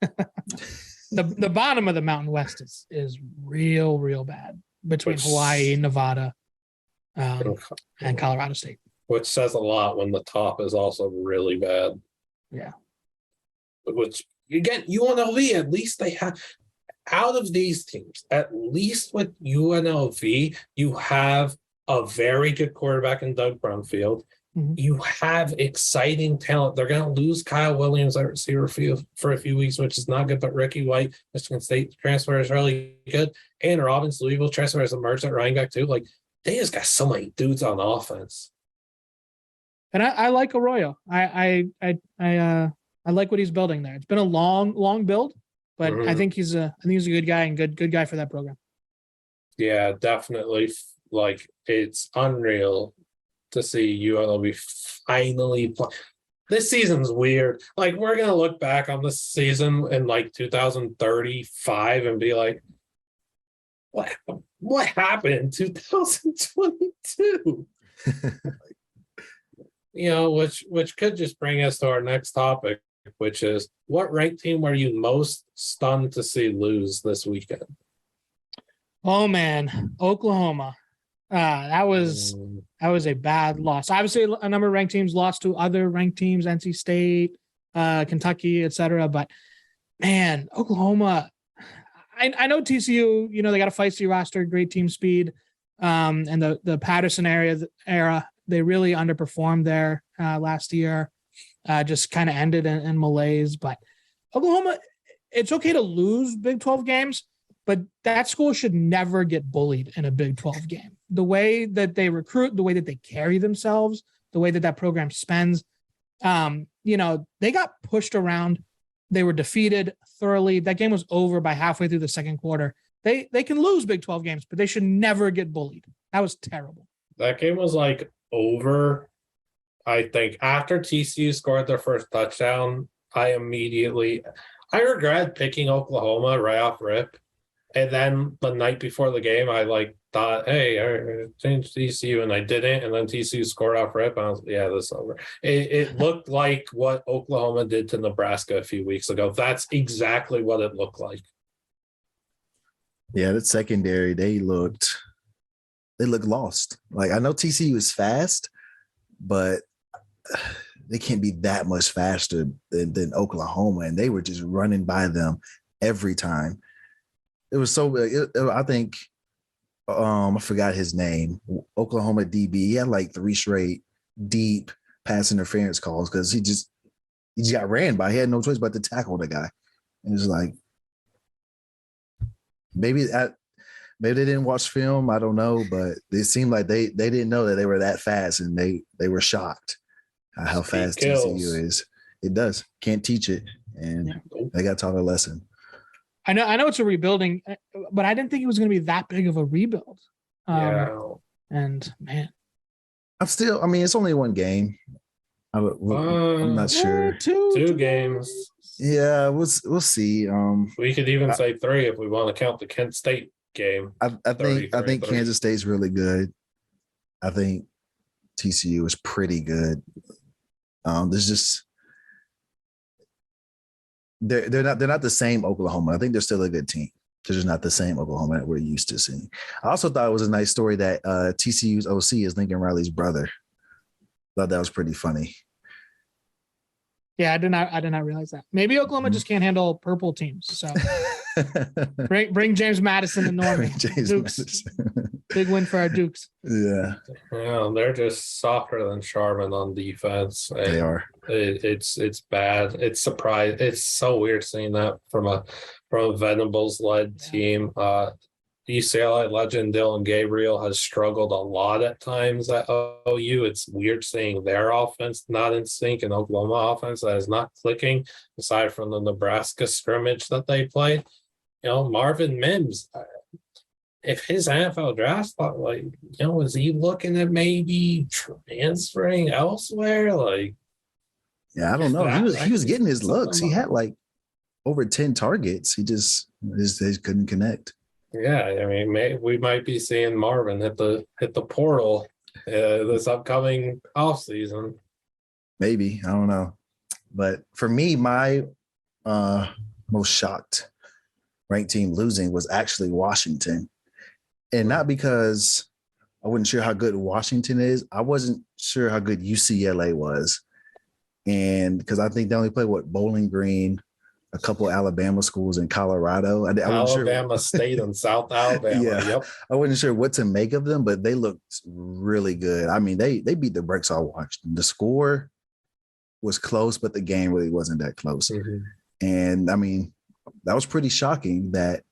The bottom of the Mountain West is real bad between Hawaii, Nevada, and Colorado State. Which says a lot when the top is also really bad. Yeah. Which, again, UNLV, at least they have, out of these teams, at least with UNLV, you have a very good quarterback in Doug Brumfield. Mm-hmm. You have exciting talent. They're going to lose Kyle Williams at receiver for a few weeks, which is not good. But Ricky White, Michigan State transfer, is really good. And Robbins, Louisville transfer, has emerged at running back too. Like, they just got so many dudes on offense. And I like Arroyo. I like what he's building there. It's been a long build, but mm-hmm. I think he's a good guy and good guy for that program. Yeah, definitely. Like, it's unreal to see UNLV finally play. This season's weird. Like, we're gonna look back on this season in like 2035 and be like, what happened in 2022? Which could just bring us to our next topic, which is, what ranked team were you most stunned to see lose this weekend? Oh man, Oklahoma. That was a bad loss. Obviously, a number of ranked teams lost to other ranked teams, NC State, Kentucky, etc. But man, Oklahoma. I know TCU. They got a feisty roster, great team speed, and the Patterson era. They really underperformed there last year. Just kind of ended in malaise. But Oklahoma, it's okay to lose Big 12 games, but that school should never get bullied in a Big 12 game. The way that they recruit, the way that they carry themselves, the way that program spends, they got pushed around. They were defeated thoroughly. That game was over by halfway through the second quarter. They can lose Big 12 games, but they should never get bullied. That was terrible. That game was like over. I think after TCU scored their first touchdown, I regret picking Oklahoma right off rip. And then the night before the game, I thought, hey, I changed TCU, and I didn't. And then TCU scored off rip. And I was like, yeah, this is over. It looked like what Oklahoma did to Nebraska a few weeks ago. That's exactly what it looked like. Yeah, that secondary, they looked lost. Like, I know TCU is fast, but they can't be that much faster than Oklahoma, and they were just running by them every time. It was so. I think I forgot his name. Oklahoma DB. He had like 3 straight deep pass interference calls because he just got ran by. He had no choice but to tackle the guy. And it was like maybe they didn't watch film. I don't know, but it seemed like they didn't know that they were that fast, and they were shocked how fast TCU is. It does. Can't teach it, and they got taught a lesson. I know it's a rebuilding, but I didn't think it was going to be that big of a rebuild. And man, I mean, it's only one game. I'm not sure. Two games. Yeah, we'll see. We could even say 3 if we want to count the Kent State game. I think Kansas State's really good. I think TCU is pretty good. There's just they're not the same Oklahoma. I think they're still a good team. They're just not the same Oklahoma that we're used to seeing. I also thought it was a nice story that TCU's OC is Lincoln Riley's brother. Thought that was pretty funny. Yeah, I did not realize that. Maybe Oklahoma just can't handle purple teams. So bring James Madison and Norman. Dukes. Big win for our Dukes. Yeah. Well, they're just softer than Sharman on defense. They are. It's bad. It's surprising. It's so weird seeing that from a Venables led team. UCLA legend Dylan Gabriel has struggled a lot at times at OU. It's weird seeing their offense not in sync and Oklahoma offense that is not clicking, aside from the Nebraska scrimmage that they played. Marvin Mims, if his NFL draft spot, is he looking at maybe transferring elsewhere? Yeah, I don't know. He was getting his looks. He had like over 10 targets. He just couldn't connect. Yeah, I mean, we might be seeing Marvin hit the portal this upcoming offseason. Maybe, I don't know, but for me, my most shocked ranked team losing was actually Washington, and not because I wasn't sure how good Washington is. I wasn't sure how good UCLA was, and because I think they only played Bowling Green, a couple Alabama schools in Colorado. Alabama State and South Alabama. Yeah. Yep. I wasn't sure what to make of them, but they looked really good. I mean, they beat the brakes off Washington. The score was close, but the game really wasn't that close. Mm-hmm. And I mean, that was pretty shocking that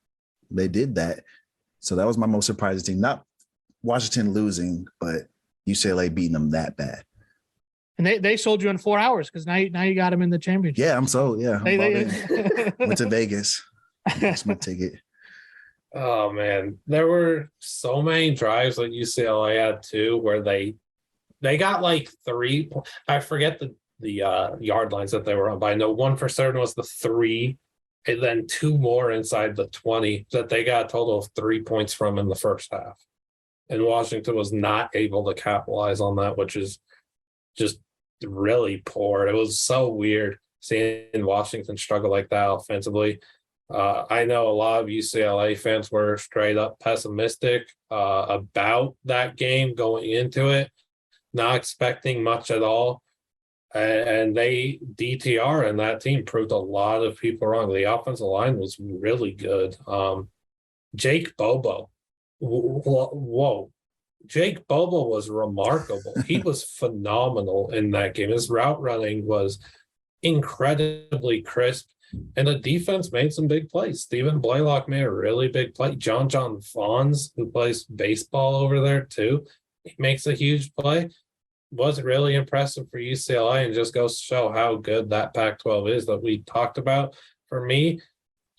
they did that. So that was my most surprising team. Not Washington losing, but UCLA beating them that bad. And they sold you in 4 hours because now you got them in the championship. Yeah, I'm sold. Yeah, went to Vegas. That's my ticket. Oh man, there were so many drives that UCLA had too, where they got like 3. I forget the yard lines that they were on, but I know one for certain was the 3, and then 2 more inside the 20 that they got a total of 3 points from in the first half. And Washington was not able to capitalize on that, which is just really poor. It was so weird seeing Washington struggle like that offensively. I know a lot of UCLA fans were straight up pessimistic about that game going into it, not expecting much at all. And they, DTR and that team proved a lot of people wrong. The offensive line was really good. Jake Bobo, whoa. Jake Bobo was remarkable. He was phenomenal in that game. His route running was incredibly crisp, and the defense made some big plays. Stephen Blaylock made a really big play. John Fawns, who plays baseball over there too, he makes a huge play. Was really impressive for UCLA, and just goes to show how good that Pac-12 is that we talked about. For me,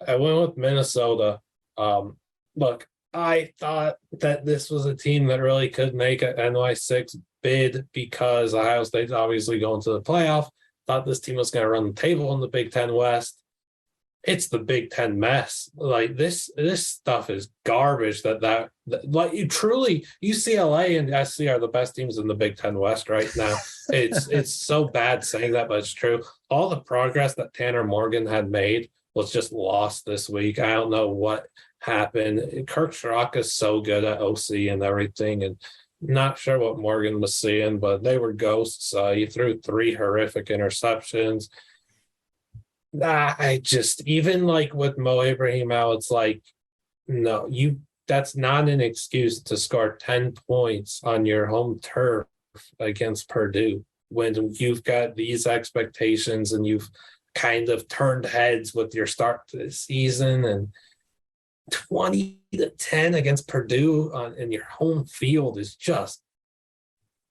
I went with Minnesota. Look, I thought that this was a team that really could make an NY6 bid because Ohio State's obviously going to the playoff. Thought this team was going to run the table in the Big Ten West. It's the Big Ten mess. Like this stuff is garbage. That you truly, UCLA and SC are the best teams in the Big Ten West right now. It's so bad saying that, but it's true. All the progress that Tanner Morgan had made was just lost this week. I don't know what happened. Kirk Schrock is so good at OC and everything, and Not sure what Morgan was seeing, but they were ghosts. He threw 3 horrific interceptions. I just, even like with Mo Ibrahim out, it's like, no, that's not an excuse to score 10 points on your home turf against Purdue when you've got these expectations and you've kind of turned heads with your start to the season, and 20-10 against Purdue in your home field is just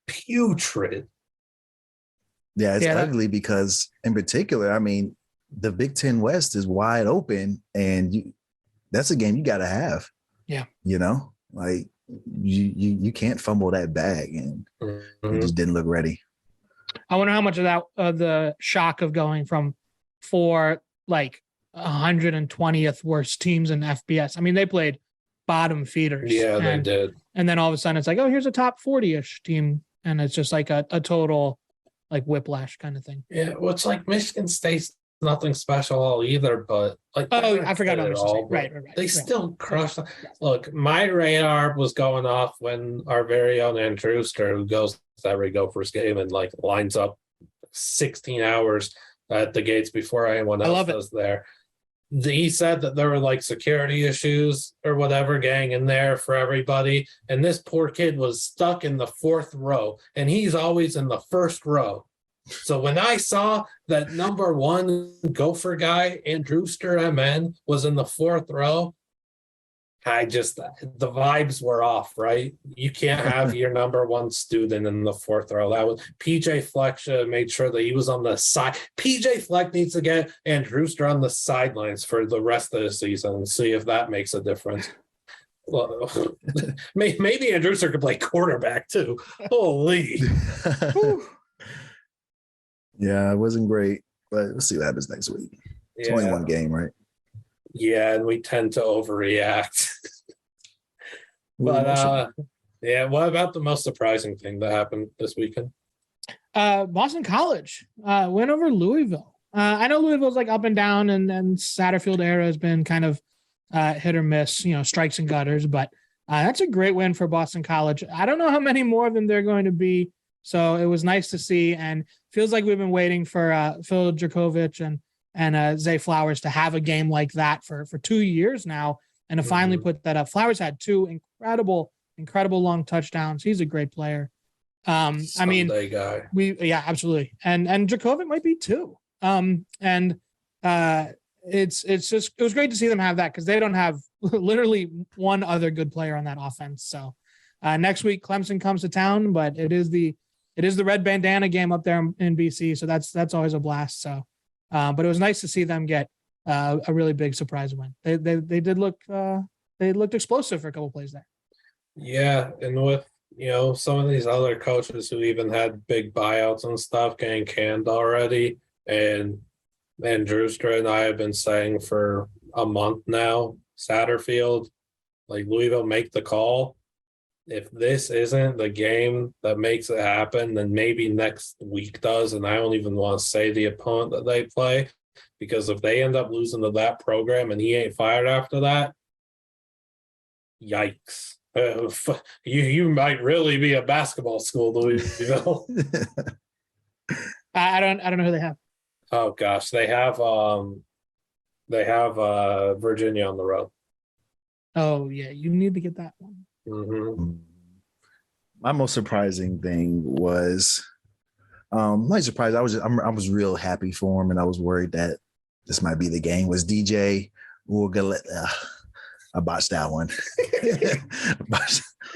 putrid. Yeah, it's ugly because, in particular, I mean, the Big Ten West is wide open, and that's a game you got to have. Yeah, like you can't fumble that bag, and it just didn't look ready. I wonder how much of that the shock of going from 4 like 120th worst teams in FBS. I mean, they played bottom feeders. Yeah, they did. And then all of a sudden, it's like, oh, here's a top 40-ish team, and it's just like a total like whiplash kind of thing. Yeah, well, it's like Michigan State's nothing special either, but like, oh, I forgot about Michigan State. Right. They still crushed. Yes. Look, my radar was going off when our very own Andrew Drewster, who goes to every Gophers game and like lines up 16 hours at the gates before anyone else was there. He said that there were like security issues or whatever gang in there for everybody. And this poor kid was stuck in the 4th row, and he's always in the 1st row. So when I saw that number 1 Gopher guy, Andrew Drewster, MN, was in the 4th row, the vibes were off, right? You can't have your number 1 student in the 4th row. That was PJ Fleck should have made sure that he was on the side. PJ Fleck needs to get Andrew Drewster on the sidelines for the rest of the season and see if that makes a difference. Well, maybe Andrew Drewster could play quarterback too. Holy. Yeah, it wasn't great, but we'll see what happens next week. It's only 1 game, right? Yeah, and we tend to overreact. But what about the most surprising thing that happened this weekend? Boston College went over Louisville. I know Louisville's like up and down, and Satterfield era has been kind of hit or miss, strikes and gutters, but that's a great win for Boston College. I don't know how many more of them there are going to be, so it was nice to see, and feels like we've been waiting for Phil Dracovic and Zay Flowers to have a game like that for 2 years now, and to finally put that up. Flowers had 2 incredible long touchdowns. He's a great player. Sunday guy. Absolutely. And Dracovic might be too. It was great to see them have that, because they don't have literally one other good player on that offense. So next week Clemson comes to town, but it is the red bandana game up there in BC. So that's always a blast. So, but it was nice to see them get a really big surprise win. They did look they looked explosive for a couple plays there. Yeah, and with some of these other coaches who even had big buyouts and stuff getting canned already, and Drewster and I have been saying for a month now, Satterfield, like, Louisville, make the call. If this isn't the game that makes it happen, then maybe next week does. And I don't even want to say the opponent that they play, because if they end up losing to that program and he ain't fired after that, yikes. You might really be a basketball school, Louisville. I don't know who they have. Oh gosh, they have Virginia on the road. Oh yeah, you need to get that one. Mm-hmm. My most surprising thing was, not surprised. I was real happy for him, and I was worried that this might be the game. Was DJ Uiagalelei? I botched that one. I'm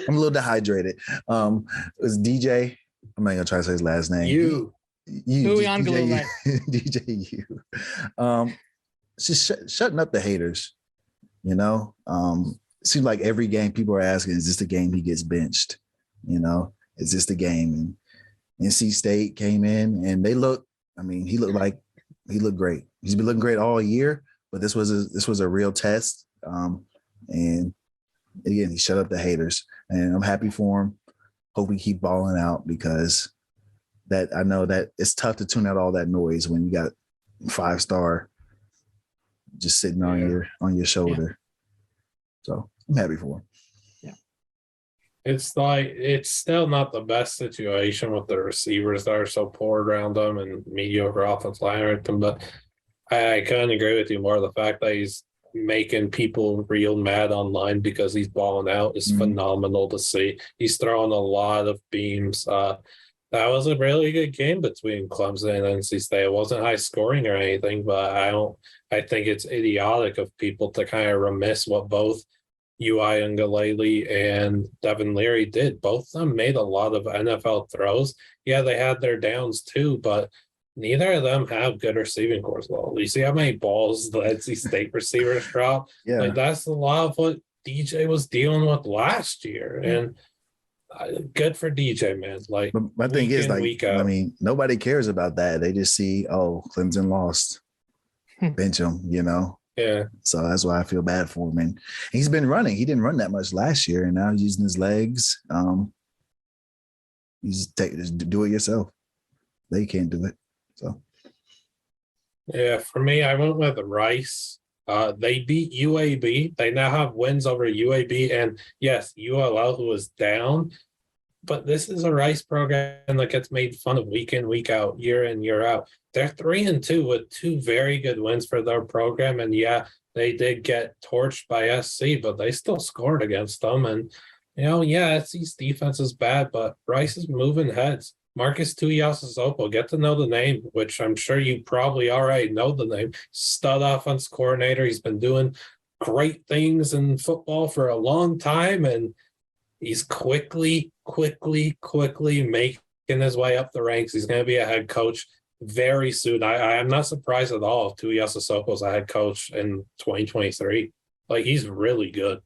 a little dehydrated. It was DJ. I'm not gonna try to say his last name. You DJ U. Just shutting up the haters. It seems like every game people are asking, is this the game he gets benched? Is this the game? And NC State came in and he looked great. He's been looking great all year, but this was a real test. And again, he shut up the haters, and I'm happy for him. Hope we keep balling out, because I know that it's tough to tune out all that noise when you got 5-star just sitting on your shoulder. Yeah. So I'm happy for him. Yeah. It's like it's still not the best situation with the receivers that are so poor around them and mediocre offensive line and everything. But I couldn't agree with you more. The fact that he's making people real mad online because he's balling out is phenomenal to see. He's throwing a lot of beams. That was a really good game between Clemson and NC State. It wasn't high scoring or anything, but I think it's idiotic of people to kind of remiss what both UI Ungalele and Devin Leary did. Both of them made a lot of NFL throws. Yeah, they had their downs too, but neither of them have good receiving corps. Well, you see how many balls the NC State receivers drop? Yeah. Like that's a lot of what DJ was dealing with last year. And good for DJ, man. Like, but my thing is, like, week out. I mean, nobody cares about that. They just see, oh, Clemson lost, bench him, you know. Yeah. So that's why I feel bad for him. And he's been running. He didn't run that much last year, and now he's using his legs. Just do it yourself. They can't do it. So. Yeah, for me, I went with Rice. They beat UAB. They now have wins over UAB and yes, ULL, who was down. But this is a Rice program that gets made fun of week in, week out, year in, year out. They're 3-2 with 2 very good wins for their program. And yeah, they did get torched by SC, but they still scored against them. And, you know, yeah, SC's defense is bad, but Rice is moving heads. Marcus Tuiasosopo, get to know the name, which I'm sure you probably already know the name. Stud offense coordinator. He's been doing great things in football for a long time, and he's quickly making his way up the ranks. He's going to be a head coach very soon. I am not surprised at all if Tuiasosopo's a head coach in 2023. Like, he's really good.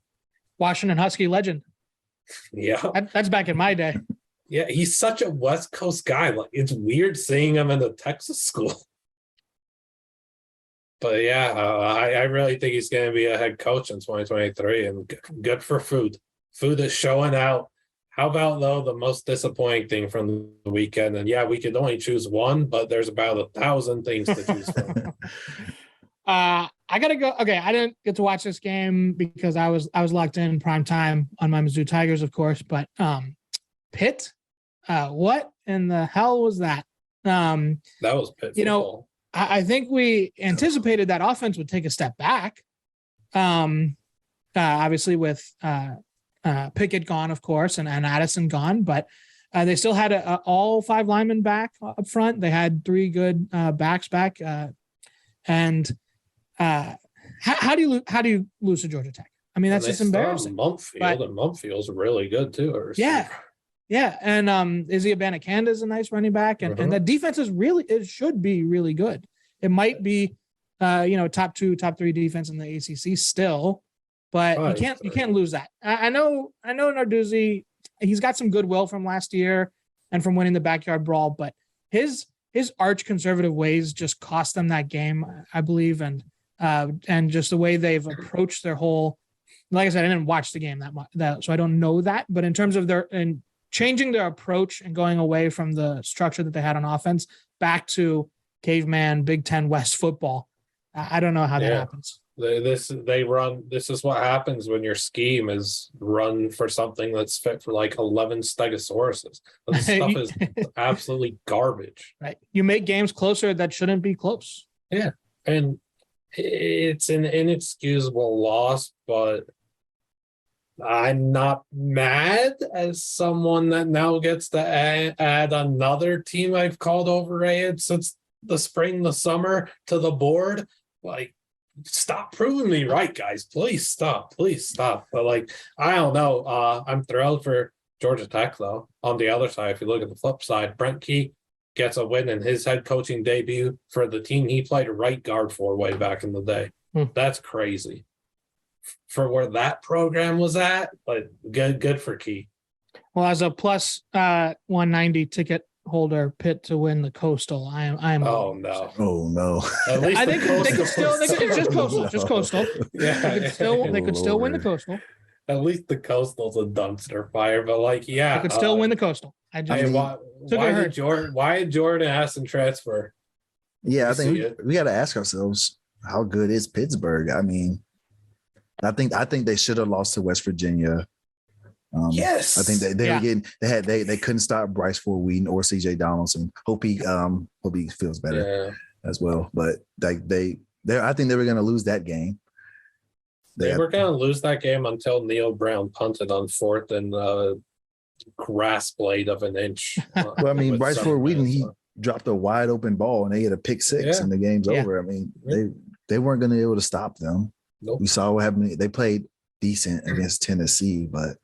Washington Husky legend. Yeah. That's back in my day. Yeah, he's such a West Coast guy. Like, it's weird seeing him in a Texas school. But yeah, I really think he's going to be a head coach in 2023, and good for Food. Food is showing out. How about, though, the most disappointing thing from the weekend? And yeah, we could only choose one, but there's about 1,000 things to choose from. I gotta go. Okay, I didn't get to watch this game because I was locked in prime time on my Mizzou Tigers, of course. But Pitt. What in the hell was that? That was Pitt. You know, I think we anticipated that offense would take a step back. Obviously with Pickett gone, of course, and Addison gone, but they still had all 5 linemen back up front. They had 3 good backs back. How do you lose to Georgia Tech? I mean, that's just embarrassing. Mumpfield's really good too. Yeah, and Izzy Abanikanda is a nice running back, and the defense is it should be really good. It might be, top 2, top 3 defense in the ACC still, but you can't lose that. I know Narduzzi, he's got some goodwill from last year and from winning the backyard brawl, but his arch conservative ways just cost them that game, I believe, and just the way they've approached their whole. Like I said, I didn't watch the game that much, so I don't know that. But in terms of changing their approach and going away from the structure that they had on offense back to caveman Big Ten West football, I don't know how that happens. This is what happens when your scheme is run for something that's fit for like 11 stegosauruses. This stuff is absolutely garbage. Right. You make games closer that shouldn't be close. Yeah. And it's an inexcusable loss, but I'm not mad as someone that now gets to add another team I've called overrated since the spring, the summer to the board. Like, stop proving me right, guys. Please stop. But like, I don't know. I'm thrilled for Georgia Tech, though. On the other side, if you look at the flip side, Brent Key gets a win in his head coaching debut for the team he played right guard for way back in the day. That's crazy. For where that program was at, but good for Key. Well, as a plus 190 ticket holder, Pitt to win the Coastal, I'm. Oh no! At least I think they could still. It's just Coastal. Just Coastal. Yeah, they could still win the Coastal. At least the Coastal's a dumpster fire, but like, yeah, they could still win the Coastal. Why did Jordan Addison transfer? Yeah, I think we got to ask ourselves, how good is Pittsburgh? I mean, I think they should have lost to West Virginia. Yes. I think they were getting they couldn't stop Bryce Ford Wheaton or CJ Donaldson. Hope he feels better as well. But like I think they were gonna lose that game. They were gonna lose that game until Neil Brown punted on 4th and grass blade of an inch. Well, I mean, Bryce Ford Wheaton, he dropped a wide open ball and they hit a pick 6 and the game's over. I mean, they weren't going to be able to stop them. Nope. We saw what happened. They played decent against Tennessee, but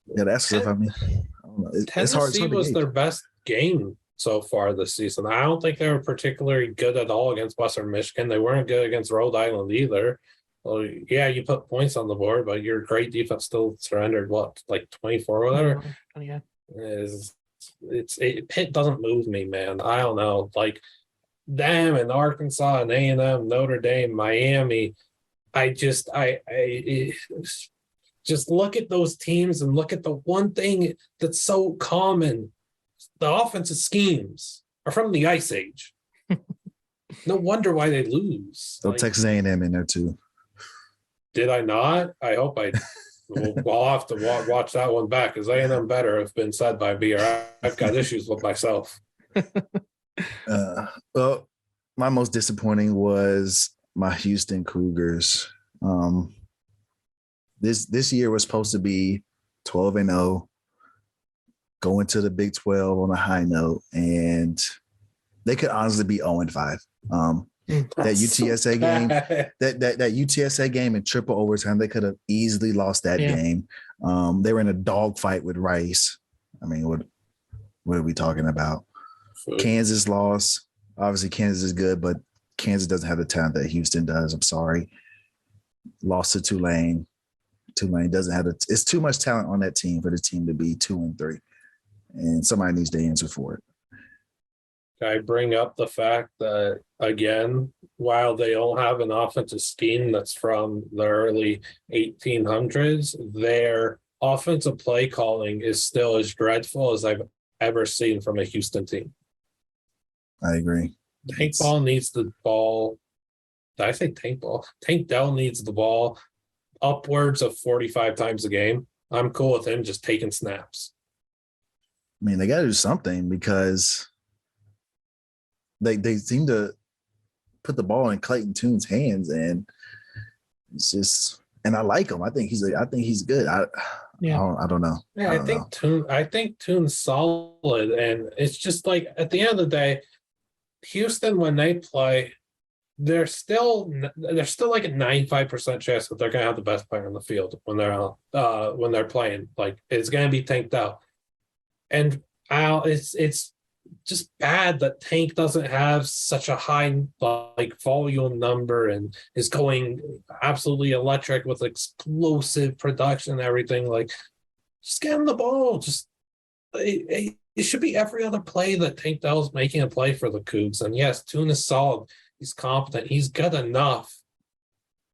that's stuff. I mean, I don't know. Tennessee was their best game so far this season. I don't think they were particularly good at all against Western Michigan. They weren't good against Rhode Island either. Well, yeah, you put points on the board, but your great defense still surrendered like 24 or whatever. Yeah, Pitt doesn't move me, man. I don't know, like them and Arkansas and A&M, Notre Dame, Miami. Just look at those teams and look at the one thing that's so common: the offensive schemes are from the Ice Age. No wonder why they lose. So Texas A&M in there too. Did I not? I hope I. I'll have to watch that one back because A&M better have been said by me. I've got issues with myself. Well, my most disappointing was my Houston Cougars. This year was supposed to be 12-0, going to the Big 12 on a high note, and they could honestly be 0-5. That UTSA game, that UTSA game in triple overtime, they could have easily lost that game. They were in a dogfight with Rice. I mean, what are we talking about? Kansas lost. Obviously, Kansas is good, but Kansas doesn't have the talent that Houston does. I'm sorry. Lost to Tulane. Tulane doesn't have it's too much talent on that team for the team to be 2-3, and somebody needs to answer for it. I bring up the fact that, again, while they don't have an offensive scheme that's from the early 1800s, their offensive play calling is still as dreadful as I've ever seen from a Houston team. I agree. Tank Ball needs the ball. I say Tank Ball. Tank Dell needs the ball upwards of 45 times a game. I'm cool with him just taking snaps. I mean, they got to do something because they seem to put the ball in Clayton Toon's hands, and it's just. And I like him. I think he's good. I don't know. Yeah, I think Toon's solid, and it's just like at the end of the day, Houston, when they play, there's still like a 95% chance that they're gonna have the best player on the field when they're playing. Like it's gonna be Tank Dell, and it's just bad that Tank doesn't have such a high like volume number and is going absolutely electric with explosive production and everything. Like, just get him the ball. Just it should be every other play that Tank Dell's making a play for the Cougs. And yes, Toon is solid. He's competent. He's good enough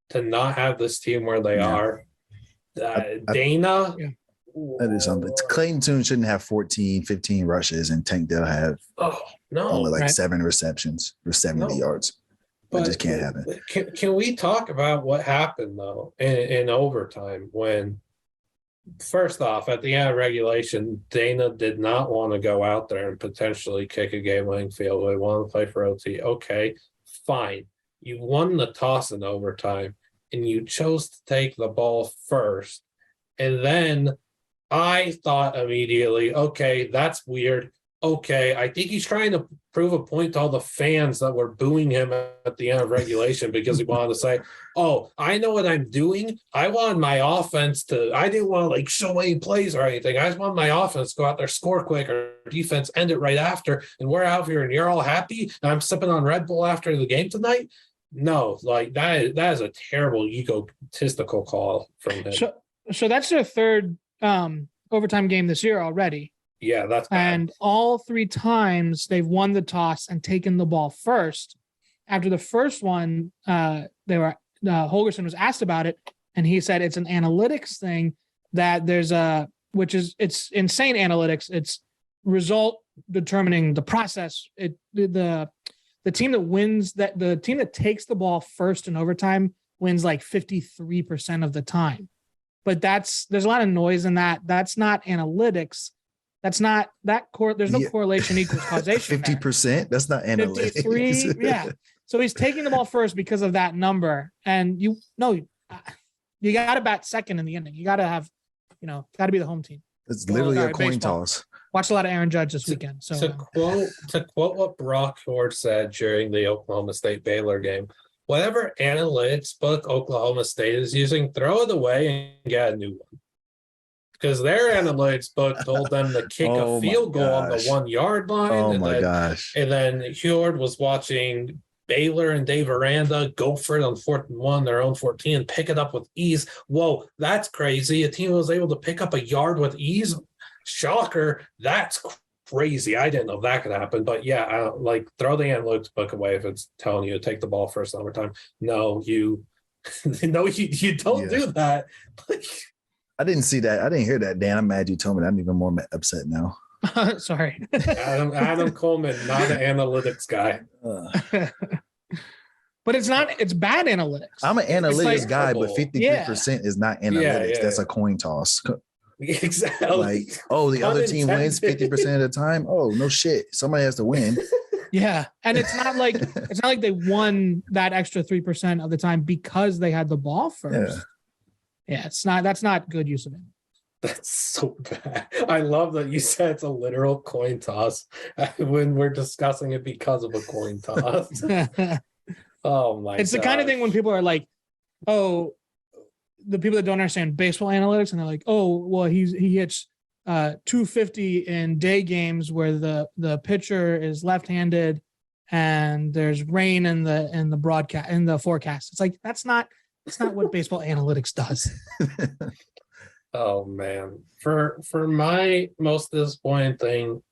to not have this team where they are. Dana. Yeah. That is something. Clayton Toon shouldn't have 14, 15 rushes, and Tank Dell have only 7 receptions for 70 yards. That just can't happen. Can we talk about what happened, though, in overtime when, first off, at the end of regulation, Dana did not want to go out there and potentially kick a game-winning field goal. He wanted to play for OT. Okay, fine. You won the toss in overtime, and you chose to take the ball first, and then I thought immediately, okay, that's weird. Okay, I think he's trying to prove a point to all the fans that were booing him at the end of regulation because he wanted to say, oh, I know what I'm doing. I wanted my offense I didn't want to like show any plays or anything. I just wanted my offense to go out there, score quick, or defense end it right after, and we're out here and you're all happy and I'm sipping on Red Bull after the game tonight. No, like that is a terrible egotistical call from him. So that's their third overtime game this year already. Yeah, that's bad. And all 3 times they've won the toss and taken the ball first. After the first one, Holgorsen was asked about it, and he said it's an analytics thing that it's insane analytics. It's result determining the process. The team that takes the ball first in overtime wins like 53% of the time. but there's a lot of noise in that. That's not analytics. That's not that there's no correlation equals causation. 50%. That's not analytics. 53. Yeah. So he's taking the ball first because of that number. And you got to bat second in the inning. You got to have, got to be the home team. It's literally a coin baseball. toss. Watched a lot of Aaron Judge this weekend. So to quote what Brock Ford said during the Oklahoma State Baylor game, whatever analytics book Oklahoma State is using, throw it away and get a new one. Because their analytics book told them to kick a field goal on the 1 yard line. Oh my gosh. And then Heward was watching Baylor and Dave Aranda go for it on 4th and 1, their own 14, and pick it up with ease. Whoa, that's crazy. A team was able to pick up a yard with ease. Shocker. That's crazy. I didn't know that could happen. But yeah, throw the analytics book away if it's telling you to take the ball first overtime. No, you don't do that. I didn't see that. I didn't hear that, Dan. I'm mad you told me that. I'm even more upset now. Sorry. Adam Coleman, not an analytics guy. But it's bad analytics. I'm an analytics guy, but 53% is not analytics. Yeah. That's a coin toss. Exactly. The other team wins 50% of the time. Oh, no shit. Somebody has to win. Yeah. And it's not like they won that extra 3% of the time because they had the ball first. Yeah, that's not good use of it. That's so bad. I love that you said it's a literal coin toss when we're discussing it because of a coin toss. Oh my! It's the kind of thing when people are like, "Oh," the people that don't understand baseball analytics, and they're like, "Oh, well, he hits 250 in day games where the pitcher is left-handed and there's rain in the broadcast in the forecast." It's like that's not what baseball analytics does. Oh man, for my most disappointing thing,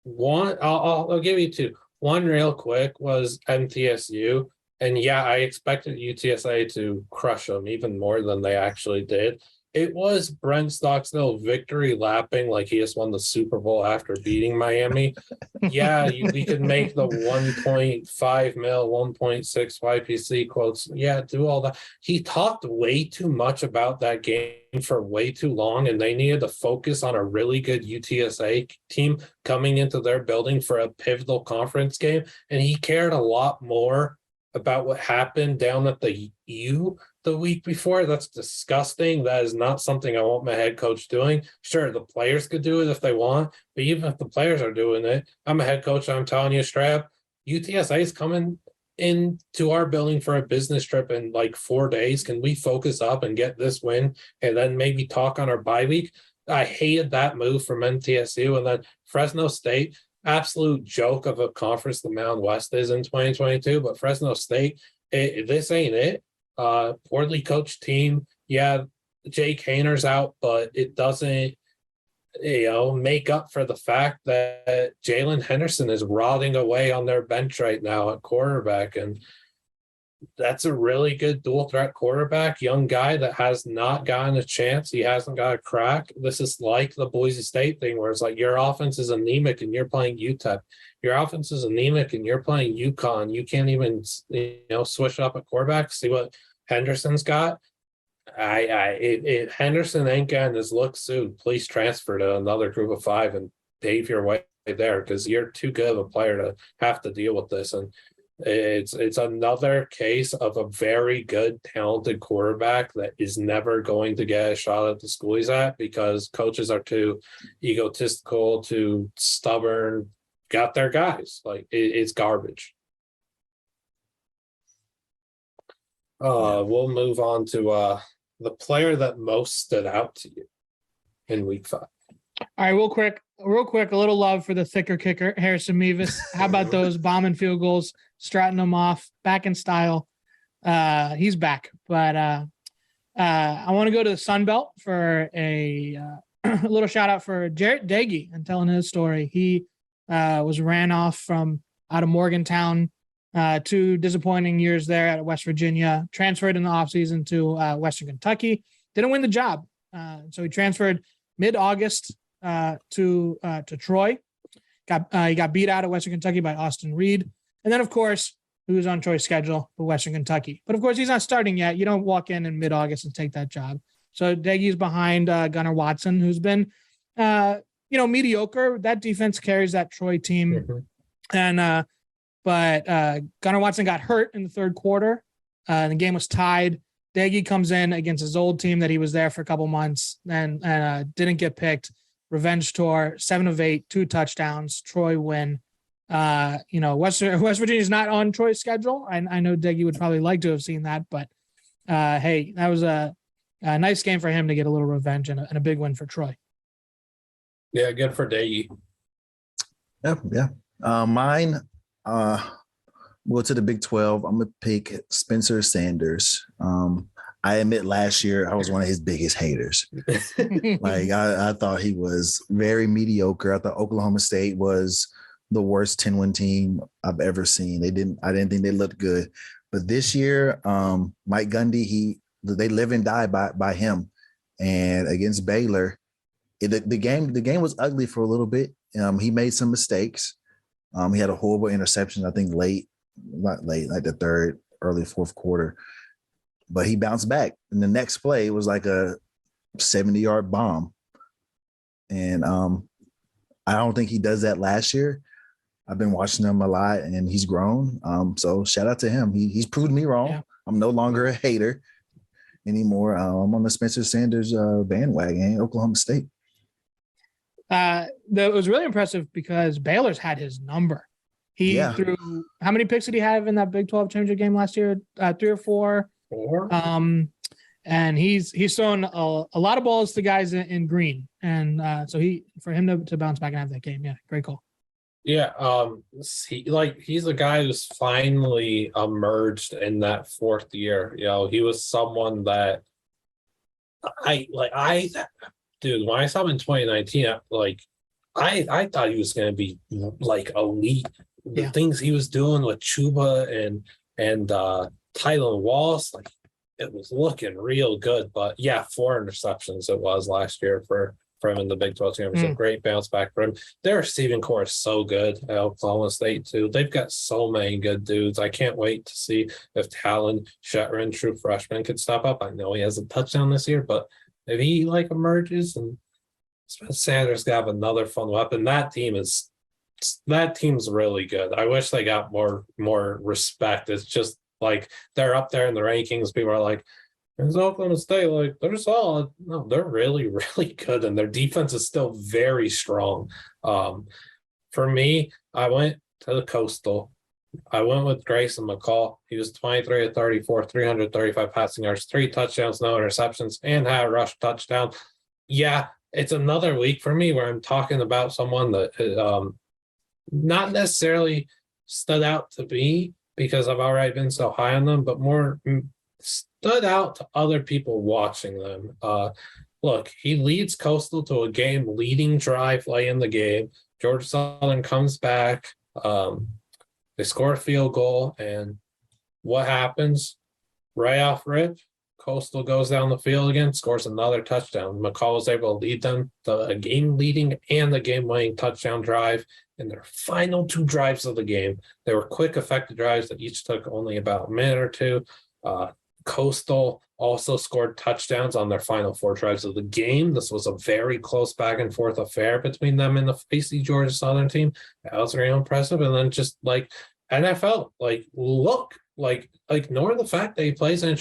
I'll give you two. One real quick was MTSU, and yeah, I expected UTSA to crush them even more than they actually did. It was Brent Stockstill victory lapping like he just won the Super Bowl after beating Miami. Yeah, we could make the 1.5 mil, 1.6 YPC quotes. Yeah, do all that. He talked way too much about that game for way too long, and they needed to focus on a really good UTSA team coming into their building for a pivotal conference game. And he cared a lot more about what happened down at the U the week before. That's disgusting. That is not something I want my head coach doing. Sure, the players could do it if they want, but even if the players are doing it, I'm a head coach. I'm telling you straight up, UTSA is coming into our building for a business trip in like 4 days. Can we focus up and get this win and then maybe talk on our bye week? I hated that move from MTSU. And then Fresno State, absolute joke of a conference the Mountain West is in 2022, but Fresno State, this ain't it. Poorly coached team. Yeah, Jake Hayner's out, but it doesn't, make up for the fact that Jalen Henderson is rotting away on their bench right now at quarterback. And that's a really good dual threat quarterback, young guy that has not gotten a chance. He hasn't got a crack. This is like the Boise State thing where it's like your offense is anemic and you're playing UTEP. Your offense is anemic and you're playing UConn. You can't even, switch up at quarterback. See what Henderson's got. If Henderson ain't getting his look soon, please transfer to another group of 5 and pave your way there because you're too good of a player to have to deal with this. And it's another case of a very good, talented quarterback that is never going to get a shot at the school he's at because coaches are too egotistical, too stubborn, got their guys. Like it's garbage. We'll move on to the player that most stood out to you in week 5. All right, real quick, a little love for the thicker kicker, Harrison Mevis. How about those bombing field goals, strutting them off, back in style? He's back. But I want to go to the Sun Belt for a little shout out for Jarrett Dagey and telling his story. He was ran off from out of Morgantown, 2 disappointing years there at West Virginia, transferred in the offseason to Western Kentucky, didn't win the job. So he transferred mid-August to Troy. He got beat out at Western Kentucky by Austin Reed. And then, of course, he was on Troy's schedule for Western Kentucky. But, of course, he's not starting yet. You don't walk in mid-August and take that job. So Deggy's behind Gunnar Watson, who's been, mediocre. That defense carries that Troy team. And but Gunnar Watson got hurt in the third quarter. And the game was tied. Deggy comes in against his old team that he was there for a couple months and didn't get picked. Revenge tour, 7 of 8, 2 touchdowns. Troy win. West Virginia's not on Troy's schedule. I know Deggy would probably like to have seen that, but hey, that was a nice game for him to get a little revenge and a big win for Troy. Yeah, good for Deggy. Yeah. Mine, go to the Big 12. I'm gonna pick Spencer Sanders. I admit last year I was one of his biggest haters. Like I thought he was very mediocre. I thought Oklahoma State was the worst 10-win team I've ever seen. I didn't think they looked good. But this year, Mike Gundy, they live and die by him. And against Baylor, the game was ugly for a little bit. He made some mistakes. He had a horrible interception, I think like the third, early fourth quarter. But he bounced back. And the next play was like a 70-yard bomb. And I don't think he does that last year. I've been watching him a lot, and he's grown. So shout out to him. He's proved me wrong. Yeah. I'm no longer a hater anymore. I'm on the Spencer Sanders bandwagon, Oklahoma State. That was really impressive because Baylor's had his number. He threw, how many picks did he have in that Big 12 championship game last year? 3 or 4. 4. And he's thrown a lot of balls to guys in green. And so for him to bounce back and have that game, yeah, great call. Yeah, he's a guy who's finally emerged in that 4th year. He was someone that dude, when I saw him in 2019, I thought he was going to be like elite. The things he was doing with Chuba and Tylan Wallace, like it was looking real good. But yeah, 4 interceptions it was last year for him in the Big 12 championship. Great bounce back for him. Their receiving core is so good at Oklahoma State too. They've got so many good dudes. I can't wait to see if Talon Shetron, true freshman, could step up. I know he has a touchdown this year, but if he emerges and Spencer Sanders got another fun weapon, that team's really good. I wish they got more respect. It's just like they're up there in the rankings. People are like, "Is Oklahoma State they're solid?" No, they're really, really good, and their defense is still very strong. For me, I went to the Coastal. I went with Grayson McCall. He was 23 of 34, 335 passing yards, 3 touchdowns, no interceptions, and had a rush touchdown. Yeah, it's another week for me where I'm talking about someone that not necessarily stood out to me because I've already been so high on them, but more stood out to other people watching them. Look, he leads Coastal to a game-leading drive late in the game. Georgia Southern comes back. They score a field goal, and what happens? Right off rip, Coastal goes down the field again, scores another touchdown. McCall was able to lead them to a game-leading and the game-winning touchdown drive in their final 2 drives of the game. They were quick, effective drives that each took only about a minute or 2. Coastal also scored touchdowns on their final 4 drives of the game. This was a very close back and forth affair between them and the feisty Georgia Southern team. That was very impressive. And then just NFL, ignore the fact that he plays in a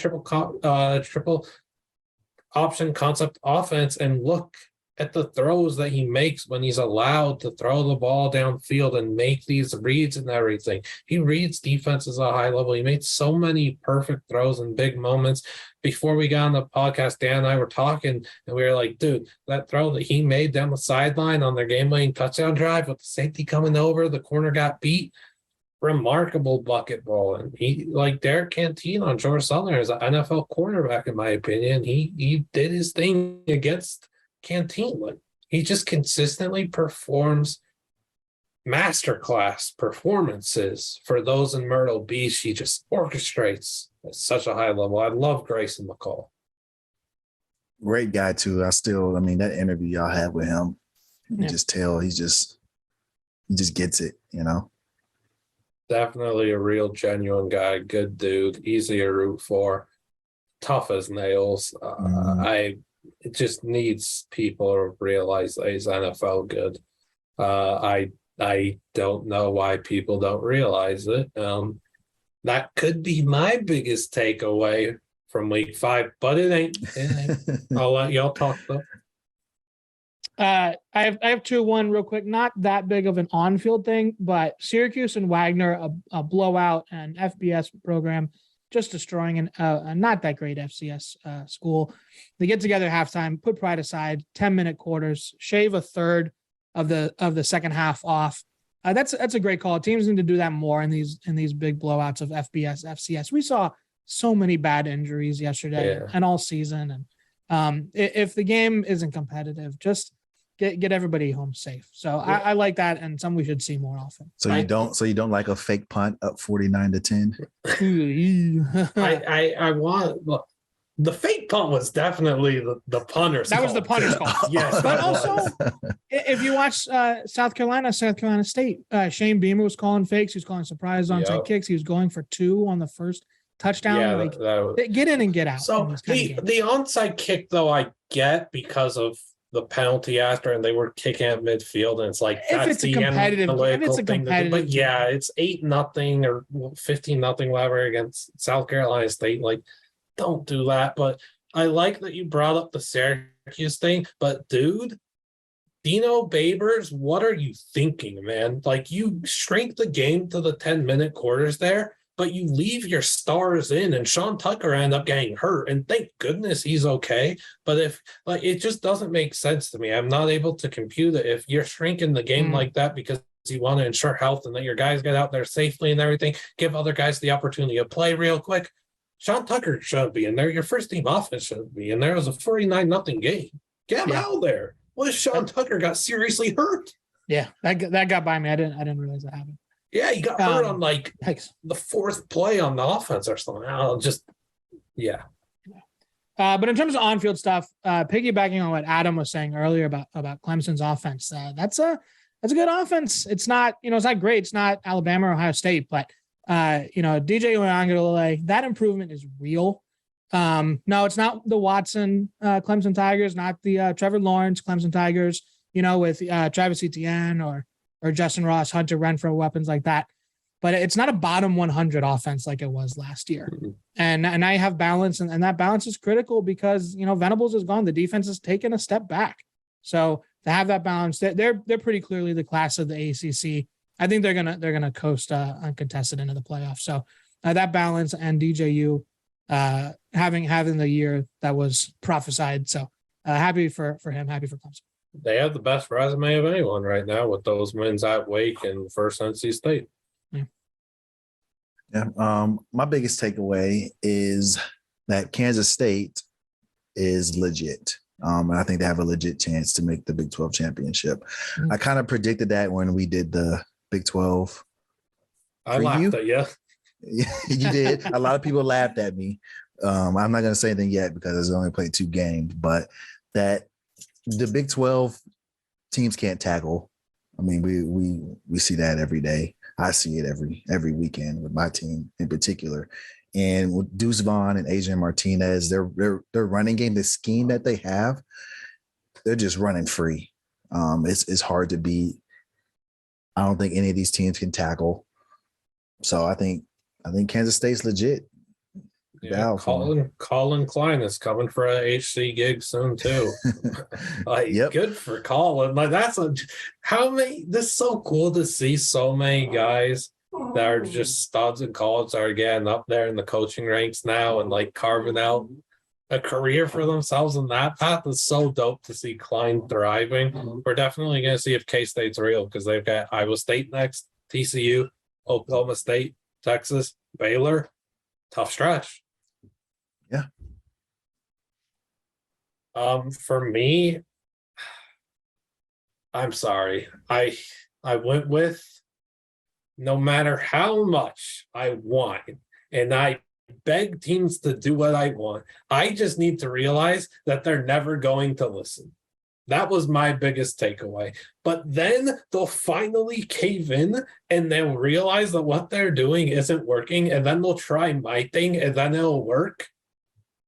triple option concept offense and look at the throws that he makes when he's allowed to throw the ball downfield and make these reads and everything. He reads defenses at a high level. He made so many perfect throws in big moments. Before we got on the podcast, Dan and I were talking, and we were like, dude, that throw that he made down the sideline on their game-winning touchdown drive with the safety coming over, the corner got beat. Remarkable bucket ball. And he, like Derek Canteen on Georgia Southern, is an NFL quarterback, in my opinion. He did his thing against Canteen. He just consistently performs masterclass performances for those in Myrtle Beach. He just orchestrates at such a high level. I love Grayson McCall. Great guy too. That interview y'all had with him, you can just tell he just gets it, Definitely a real genuine guy, good dude, easy to root for, tough as nails. it just needs people to realize that he's NFL good. I don't know why people don't realize it. That could be my biggest takeaway from week 5, but it ain't. I'll let y'all talk though. I have 2-1 real quick. Not that big of an on-field thing, but Syracuse and Wagner, a blowout, and FBS program just destroying a not that great FCS school. They get together halftime, put pride aside, 10-minute quarters, shave a third of the second half off. That's a great call. Teams need to do that more in these big blowouts of FBS, FCS. We saw so many bad injuries yesterday and all season. And if the game isn't competitive, just get everybody home safe. So I like that, and something we should see more often. So right? you don't like a fake punt up 49-10? I want. Look, the fake punt was definitely the punter's call. That was the punter's call. Yes. But also, if you watch South Carolina State, Shane Beamer was calling fakes. He was calling surprise onside kicks. He was going for 2 on the first touchdown. Yeah, get in and get out. So the onside kick, though, I get because of the penalty after, and they were kicking at midfield, and it's like if it's a competitive thing. But yeah, it's 8-0 or 15-0 whatever against South Carolina State. Like, don't do that. But I like that you brought up the Syracuse thing. But dude, Dino Babers, what are you thinking, man? Like, you shrink the game to the 10-minute quarters there, but you leave your stars in, and Sean Tucker ended up getting hurt, and thank goodness he's okay. But if it just doesn't make sense to me. I'm not able to compute it. If you're shrinking the game like that because you want to ensure health and that your guys get out there safely and everything, give other guys the opportunity to play real quick. Sean Tucker shouldn't be in there. Your first team offense shouldn't be in there. It was a 49-0 game. Get him out there. What if Sean Tucker got seriously hurt? Yeah, that got by me. I didn't realize that happened. Yeah, he got hurt on the 4th play on the offense or something. But in terms of on-field stuff, piggybacking on what Adam was saying earlier about Clemson's offense, that's a good offense. It's not great. It's not Alabama or Ohio State, but DJ Uiagalelei, that improvement is real. No, it's not the Watson Clemson Tigers, not the Trevor Lawrence Clemson Tigers, with Travis Etienne or Justin Ross, Hunter Renfrow, weapons like that. But it's not a bottom 100 offense like it was last year. Mm-hmm. And now you have balance, and that balance is critical because, Venables is gone. The defense has taken a step back. So to have that balance, they're pretty clearly the class of the ACC. I think they're gonna coast uncontested into the playoffs. So that balance and DJU having the year that was prophesied. So happy for him, happy for Clemson. They have the best resume of anyone right now with those wins at Wake and first NC State. Yeah. My biggest takeaway is that Kansas State is legit. And I think they have a legit chance to make the Big 12 championship. Mm-hmm. I kind of predicted that when we did the Big 12. I laughed at you. You did. A lot of people laughed at me. I'm not going to say anything yet because I only played 2 games, but that the Big 12 teams can't tackle. I mean, we see that every day. I see it every weekend with my team in particular. And with Deuce Vaughn and Adrian Martinez, their running game, the scheme that they have, they're just running free. It's hard to beat. I don't think any of these teams can tackle. So I think Kansas State's legit. Yeah, Colin Klein is coming for a HC gig soon too. Good for Colin. This is so cool to see so many guys that are just studs in college that are getting up there in the coaching ranks now and carving out a career for themselves in that path. Is so dope to see Klein thriving. We're definitely going to see if K-State's real because they've got Iowa State next, TCU, Oklahoma State, Texas, Baylor. Tough stretch. Yeah. For me, I'm sorry. I went with no matter how much I want, and I beg teams to do what I want. I just need to realize that they're never going to listen. That was my biggest takeaway. But then they'll finally cave in and they'll realize that what they're doing isn't working, and then they'll try my thing and then it'll work.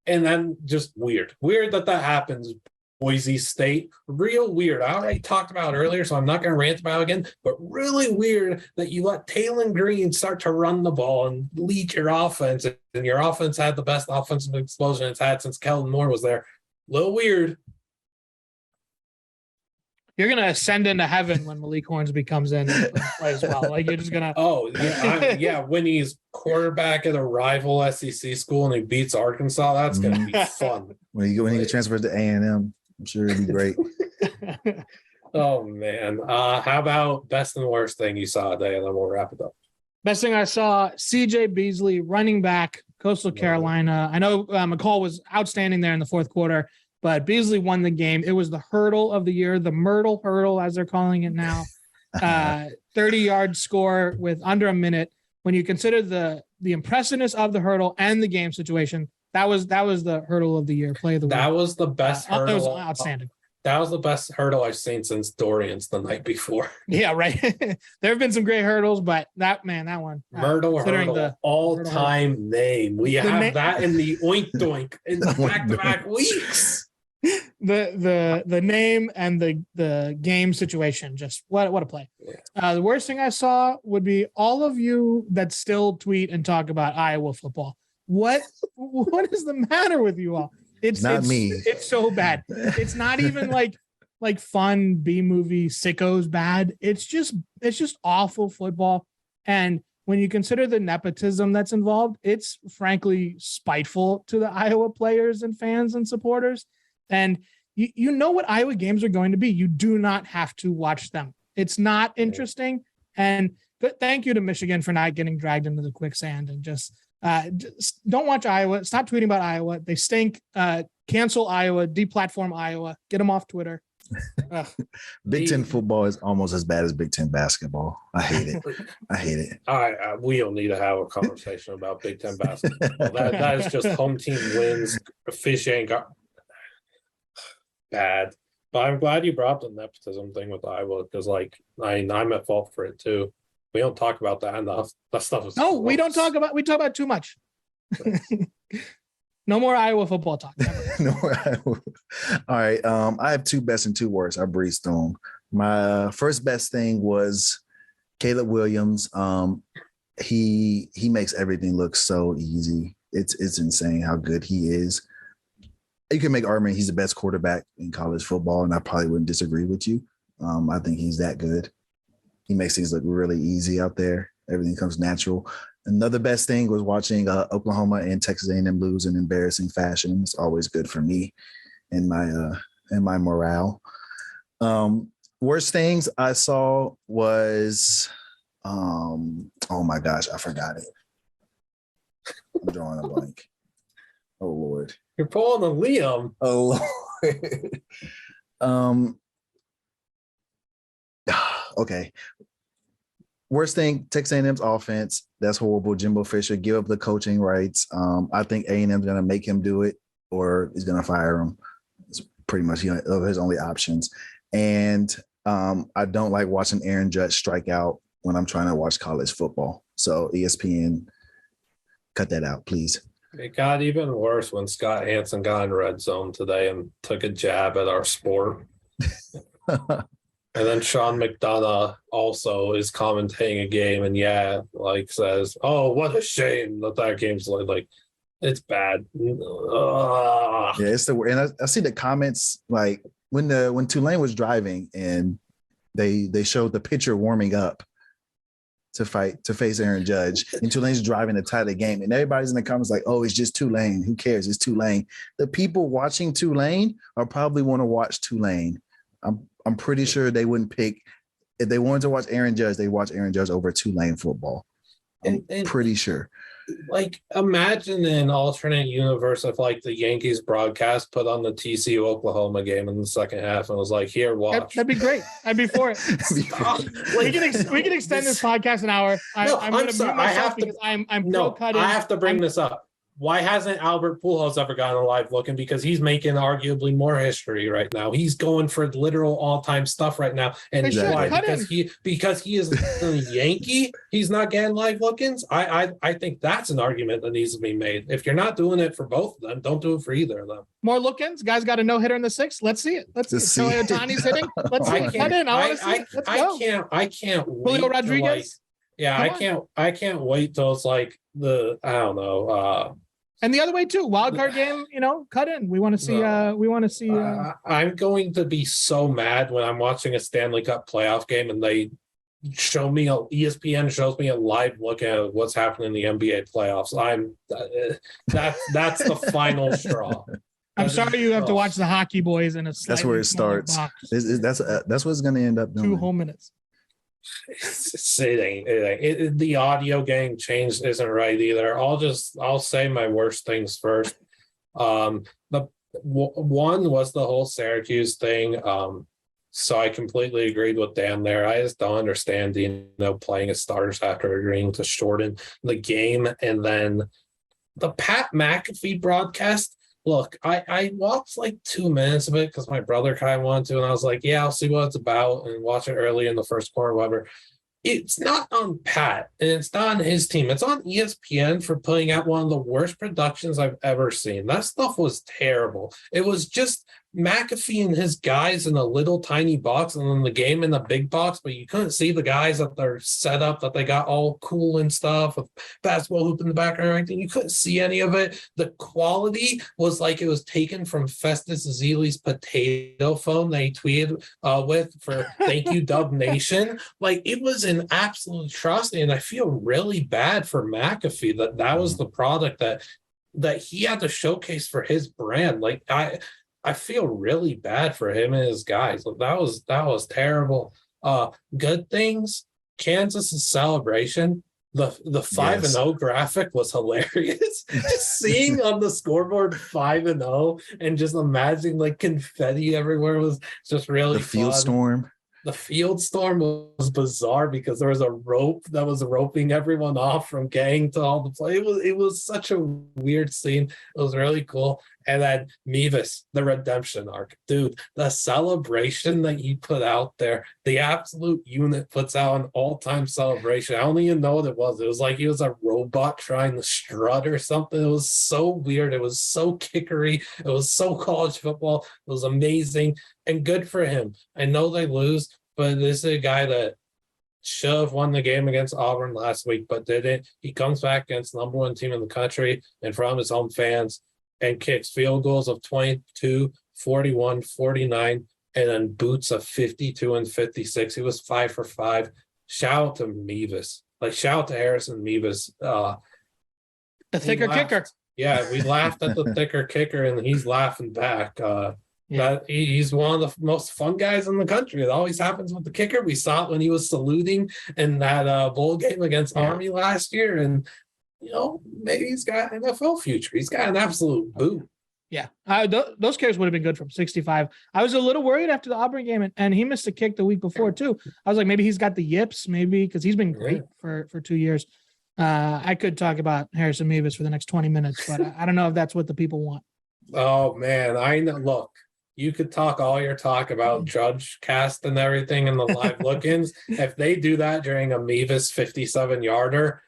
And then just weird that happens. Boise State, real weird. I already talked about it earlier, so I'm not going to rant about it again, but really weird that you let Taylon Green start to run the ball and lead your offense, and your offense had the best offensive explosion it's had since Kellen Moore was there. A little weird. You're going to ascend into heaven when Malik Hornsby comes in and plays well. Like, you're just going to. Oh, yeah. When he's quarterback at a rival SEC school and he beats Arkansas, that's going to be fun. When he gets transferred to A&M, I'm sure it'd be great. Oh, man. How about best and worst thing you saw today, and then we'll wrap it up. Best thing I saw, CJ Beasley, running back, Coastal Carolina. I know McCall was outstanding there in the fourth quarter, but Beasley won the game. It was the hurdle of the year, the Myrtle hurdle, as they're calling it now. 30-yard score with under a minute. When you consider the impressiveness of the hurdle and the game situation, that was the hurdle of the year, play of the week. That was the best hurdle. It was outstanding. That was the best hurdle I've seen since Dorian's the night before. Yeah, right. There have been some great hurdles, but that one. Myrtle hurdle, all-time name. We have that in the oink doink in back-to-back weeks. The name and the game situation, just what a play. Yeah. The worst thing I saw would be all of you that still tweet and talk about Iowa football. What is the matter with you all? It's not me. It's so bad. It's not even like fun B-movie sickos bad. It's just awful football. And when you consider the nepotism that's involved, it's frankly spiteful to the Iowa players and fans and supporters. And you know what Iowa games are going to be. You do not have to watch them. It's not interesting. And thank you to Michigan for not getting dragged into the quicksand and just don't watch Iowa. Stop tweeting about Iowa. They stink. Cancel Iowa. Deplatform Iowa. Get them off Twitter. Big Ten football is almost as bad as Big Ten basketball. I hate it. All right, we don't need to have a conversation about Big Ten basketball. That is just home team wins. Officiating bad. But I'm glad you brought up the nepotism thing with Iowa because, I'm at fault for it too. We don't talk about that enough. That stuff is gross. We talk about too much. No more Iowa football talk. No more Iowa. All right. I have two best and two worst. I breezed through them. My first best thing was Caleb Williams. He makes everything look so easy. It's insane how good he is. You can make argument he's the best quarterback in college football, and I probably wouldn't disagree with you. I think he's that good. He makes things look really easy out there. Everything comes natural. Another best thing was watching Oklahoma and Texas A&M lose in embarrassing fashion. It's always good for me and my morale. Worst things I saw was, oh my gosh, I forgot it. I'm drawing a blank. Oh Lord. You're pulling a Liam. Oh Lord. Okay. Worst thing, Texas A&M's offense. That's horrible. Jimbo Fisher, give up the coaching rights. I think A&M's going to make him do it or he's going to fire him. It's pretty much his only options. And I don't like watching Aaron Judge strike out when I'm trying to watch college football. So ESPN, cut that out, please. It got even worse when Scott Hansen got in red zone today and took a jab at our sport. And then Sean McDonough also is commentating a game and says, "Oh, what a shame that game's like it's bad." Yeah, it's and I see the comments like when Tulane was driving and they showed the pitcher warming up to face Aaron Judge, and Tulane's driving to tie the game, and everybody's in the comments like, "Oh, it's just Tulane. Who cares? It's Tulane." The people watching Tulane are probably want to watch Tulane. I'm pretty sure they wouldn't pick if they wanted to watch Aaron Judge. They watch Aaron Judge over Tulane football. I'm pretty sure. Imagine an alternate universe if the Yankees broadcast put on the TCU Oklahoma game in the second half and was like, "Here, watch." That'd be great. I'd be for it. We can extend this podcast an hour. I'm going to mute myself because I'm pro cutting. I have to bring this up. Why hasn't Albert Pujols ever gotten a live looking? Because he's making arguably more history right now. He's going for literal all-time stuff right now. And Exactly. why? Cut Because he is the Yankee. He's not getting live look-ins. I think that's an argument that needs to be made. If you're not doing it for both of them, don't do it for either of them. More look-ins. Guys got a no-hitter in the sixth. Let's see it. Let's see it. Shohei Ohtani's hitting. Let's see it. Cut in. I want to see it. Let's go. I can't wait. Julio Rodriguez. I can't wait till it's like I don't know. And the other way too, wild card game, cut in. We want to see. I'm going to be so mad when I'm watching a Stanley Cup playoff game and they show me ESPN shows me a live look at what's happening in the NBA playoffs. That's the final straw. I'm sorry you have to watch the hockey boys in a. That's where it starts. That's what's going to end up doing. 2 whole minutes. The audio game change isn't right either. I'll say my worst things first. The one was the whole Syracuse thing. So I completely agreed with Dan there. I just don't understand playing as starters after agreeing to shorten the game. And then the Pat McAfee broadcast. Look, I watched like 2 minutes of it because my brother kind of wanted to, and I was like, yeah, I'll see what it's about and watch it early in the first quarter, whatever. It's not on Pat, and it's not on his team. It's on ESPN for putting out one of the worst productions I've ever seen. That stuff was terrible. It was just McAfee and his guys in a little tiny box and then the game in the big box, but you couldn't see the guys that they're set up, that they got all cool and stuff with basketball hoop in the background or anything. You couldn't see any of it. The quality was like it was taken from Festus Ezeli's potato phone that he tweeted with for thank you Dub Nation. Like it was an absolute atrocity, and I feel really bad for McAfee that was the product that he had to showcase for his brand. Like I feel really bad for him and his guys. Like, that was terrible. Good things. Kansas' celebration. The 5-0 graphic was hilarious. Just seeing on the scoreboard 5-0 and just imagining like confetti everywhere was just really the field fun. storm. The field storm was bizarre because there was a rope that was roping everyone off from getting to all the play. It was such a weird scene. It was really cool. And then Mevis, the redemption arc. Dude, the celebration that you put out there, the absolute unit puts out an all-time celebration. I don't even know what it was. It was like he was a robot trying to strut or something. It was so weird. It was so kickery. It was so college football. It was amazing and good for him. I know they lose, but this is a guy that should have won the game against Auburn last week, but didn't. He comes back against the number 1 team in the country in front of his home fans and kicks field goals of 22, 41, 49, and then boots of 52 and 56. He was 5 for 5. Shout out to Mevis. Like, shout out to Harrison Mevis. The thicker kicker. Yeah, we laughed at the thicker kicker, and he's laughing back. That he's one of the most fun guys in the country. It always happens with the kicker. We saw it when he was saluting in that bowl game against Army last year, and maybe he's got an NFL future. He's got an absolute boot. Yeah, those kickers would have been good from 65. I was a little worried after the Auburn game, and he missed a kick the week before too. I was like, maybe he's got the yips, maybe because he's been great for 2 years. I could talk about Harrison Mevis for the next 20 minutes, but I don't know if that's what the people want. Oh man, I know. Look, you could talk all your talk about Judge Cast and everything and the live look-ins. If they do that during a Mevis 57-yarder.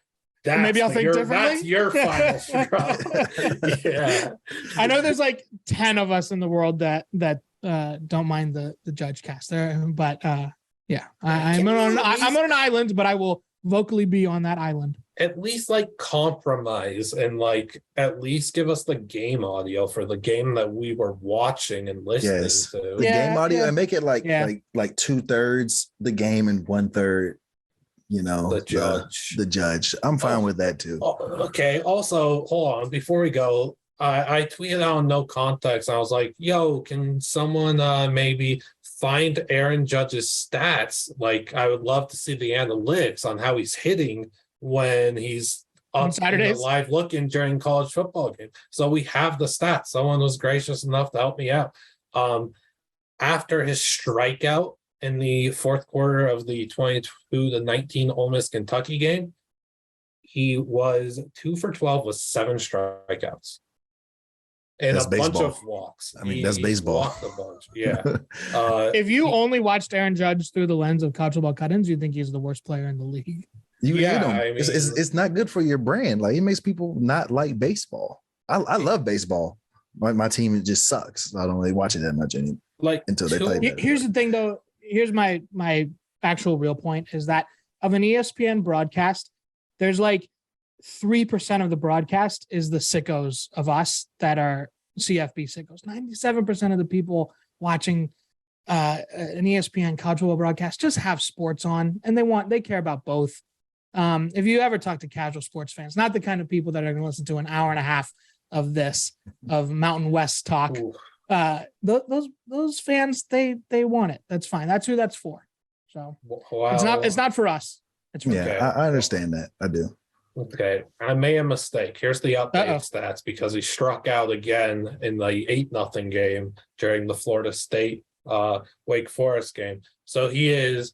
Maybe I'll think differently. That's your final straw. Yeah, I know there's like 10 of us in the world that don't mind the Judge Cast there, but yeah, I'm on an island, but I will vocally be on that island. At least like compromise and like at least give us the game audio for the game that we were watching and listening to. The game audio and make it like 2/3 the game and 1/3. The judge. I'm fine with that too. Okay. Also, hold on. Before we go, I tweeted out on No Context. I was like, yo, can someone maybe find Aaron Judge's stats? Like, I would love to see the analytics on how he's hitting when he's on Saturdays live looking during college football game. So we have the stats. Someone was gracious enough to help me out. After his strikeout in the fourth quarter of the 22-19 Ole Miss Kentucky game, he was 2 for 12 with 7 strikeouts and That's a bunch baseball. of walks. I mean, that's baseball. Walked a bunch. Yeah. If you only watched Aaron Judge through the lens of college football cut-ins, you'd think he's the worst player in the league. You hate him. I mean, It's not good for your brand. Like, it makes people not like baseball. I love baseball. My team just sucks. I don't really watch it that much until they play better. Here's the thing, though. Here's my actual real point is that of an ESPN broadcast, there's like 3% of the broadcast is the sickos of us that are CFB sickos. 97% of the people watching an ESPN college football broadcast just have sports on, and they care about both. If you ever talk to casual sports fans, not the kind of people that are going to listen to an hour and a half of Mountain West talk, those fans, they want it. That's fine. That's who that's for. So it's not for us. It's for I understand that. I do. Okay, I made a mistake. Here's the updated stats because he struck out again in the 8-0 game during the Florida State Wake Forest game. So he is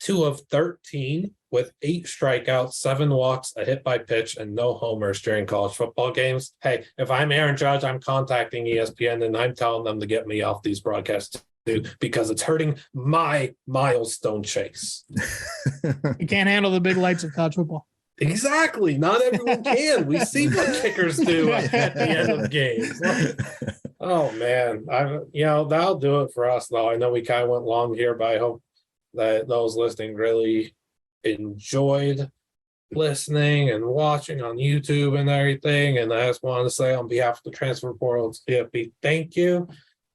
2 of 13 with 8 strikeouts, 7 walks, a hit by pitch, and no homers during college football games. Hey, if I'm Aaron Judge, I'm contacting ESPN and I'm telling them to get me off these broadcasts too, because it's hurting my milestone chase. You can't handle the big lights of college football. Exactly. Not everyone can. We see what kickers do at the end of games. Oh man, that'll do it for us though. I know we kind of went long here, but I hope that those listening really enjoyed listening and watching on YouTube and everything. And I just wanted to say on behalf of the Transfer Portal CFB, thank you.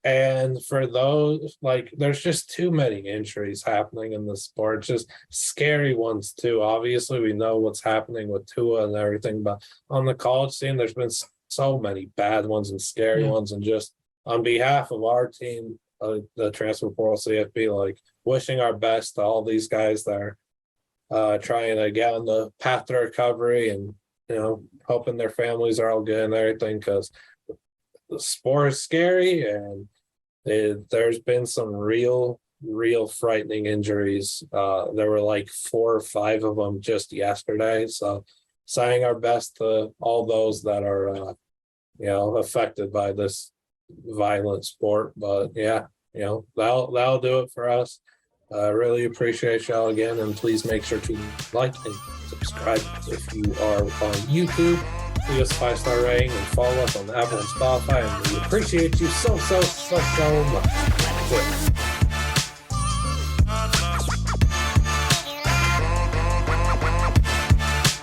And for those, there's just too many injuries happening in the sport, just scary ones too. Obviously, we know what's happening with Tua and everything, but on the college scene, there's been so many bad ones and scary ones. And just on behalf of our team, the Transfer Portal CFB, wishing our best to all these guys that are trying to get on the path to recovery and, hoping their families are all good and everything, because the sport is scary and there's been some real frightening injuries. There were 4 or 5 of them just yesterday. So saying our best to all those that are, affected by this violent sport. But that'll do it for us. I really appreciate y'all again. And please make sure to like and subscribe if you are on YouTube. Leave us a 5-star rating and follow us on Apple and Spotify, and we appreciate you so much.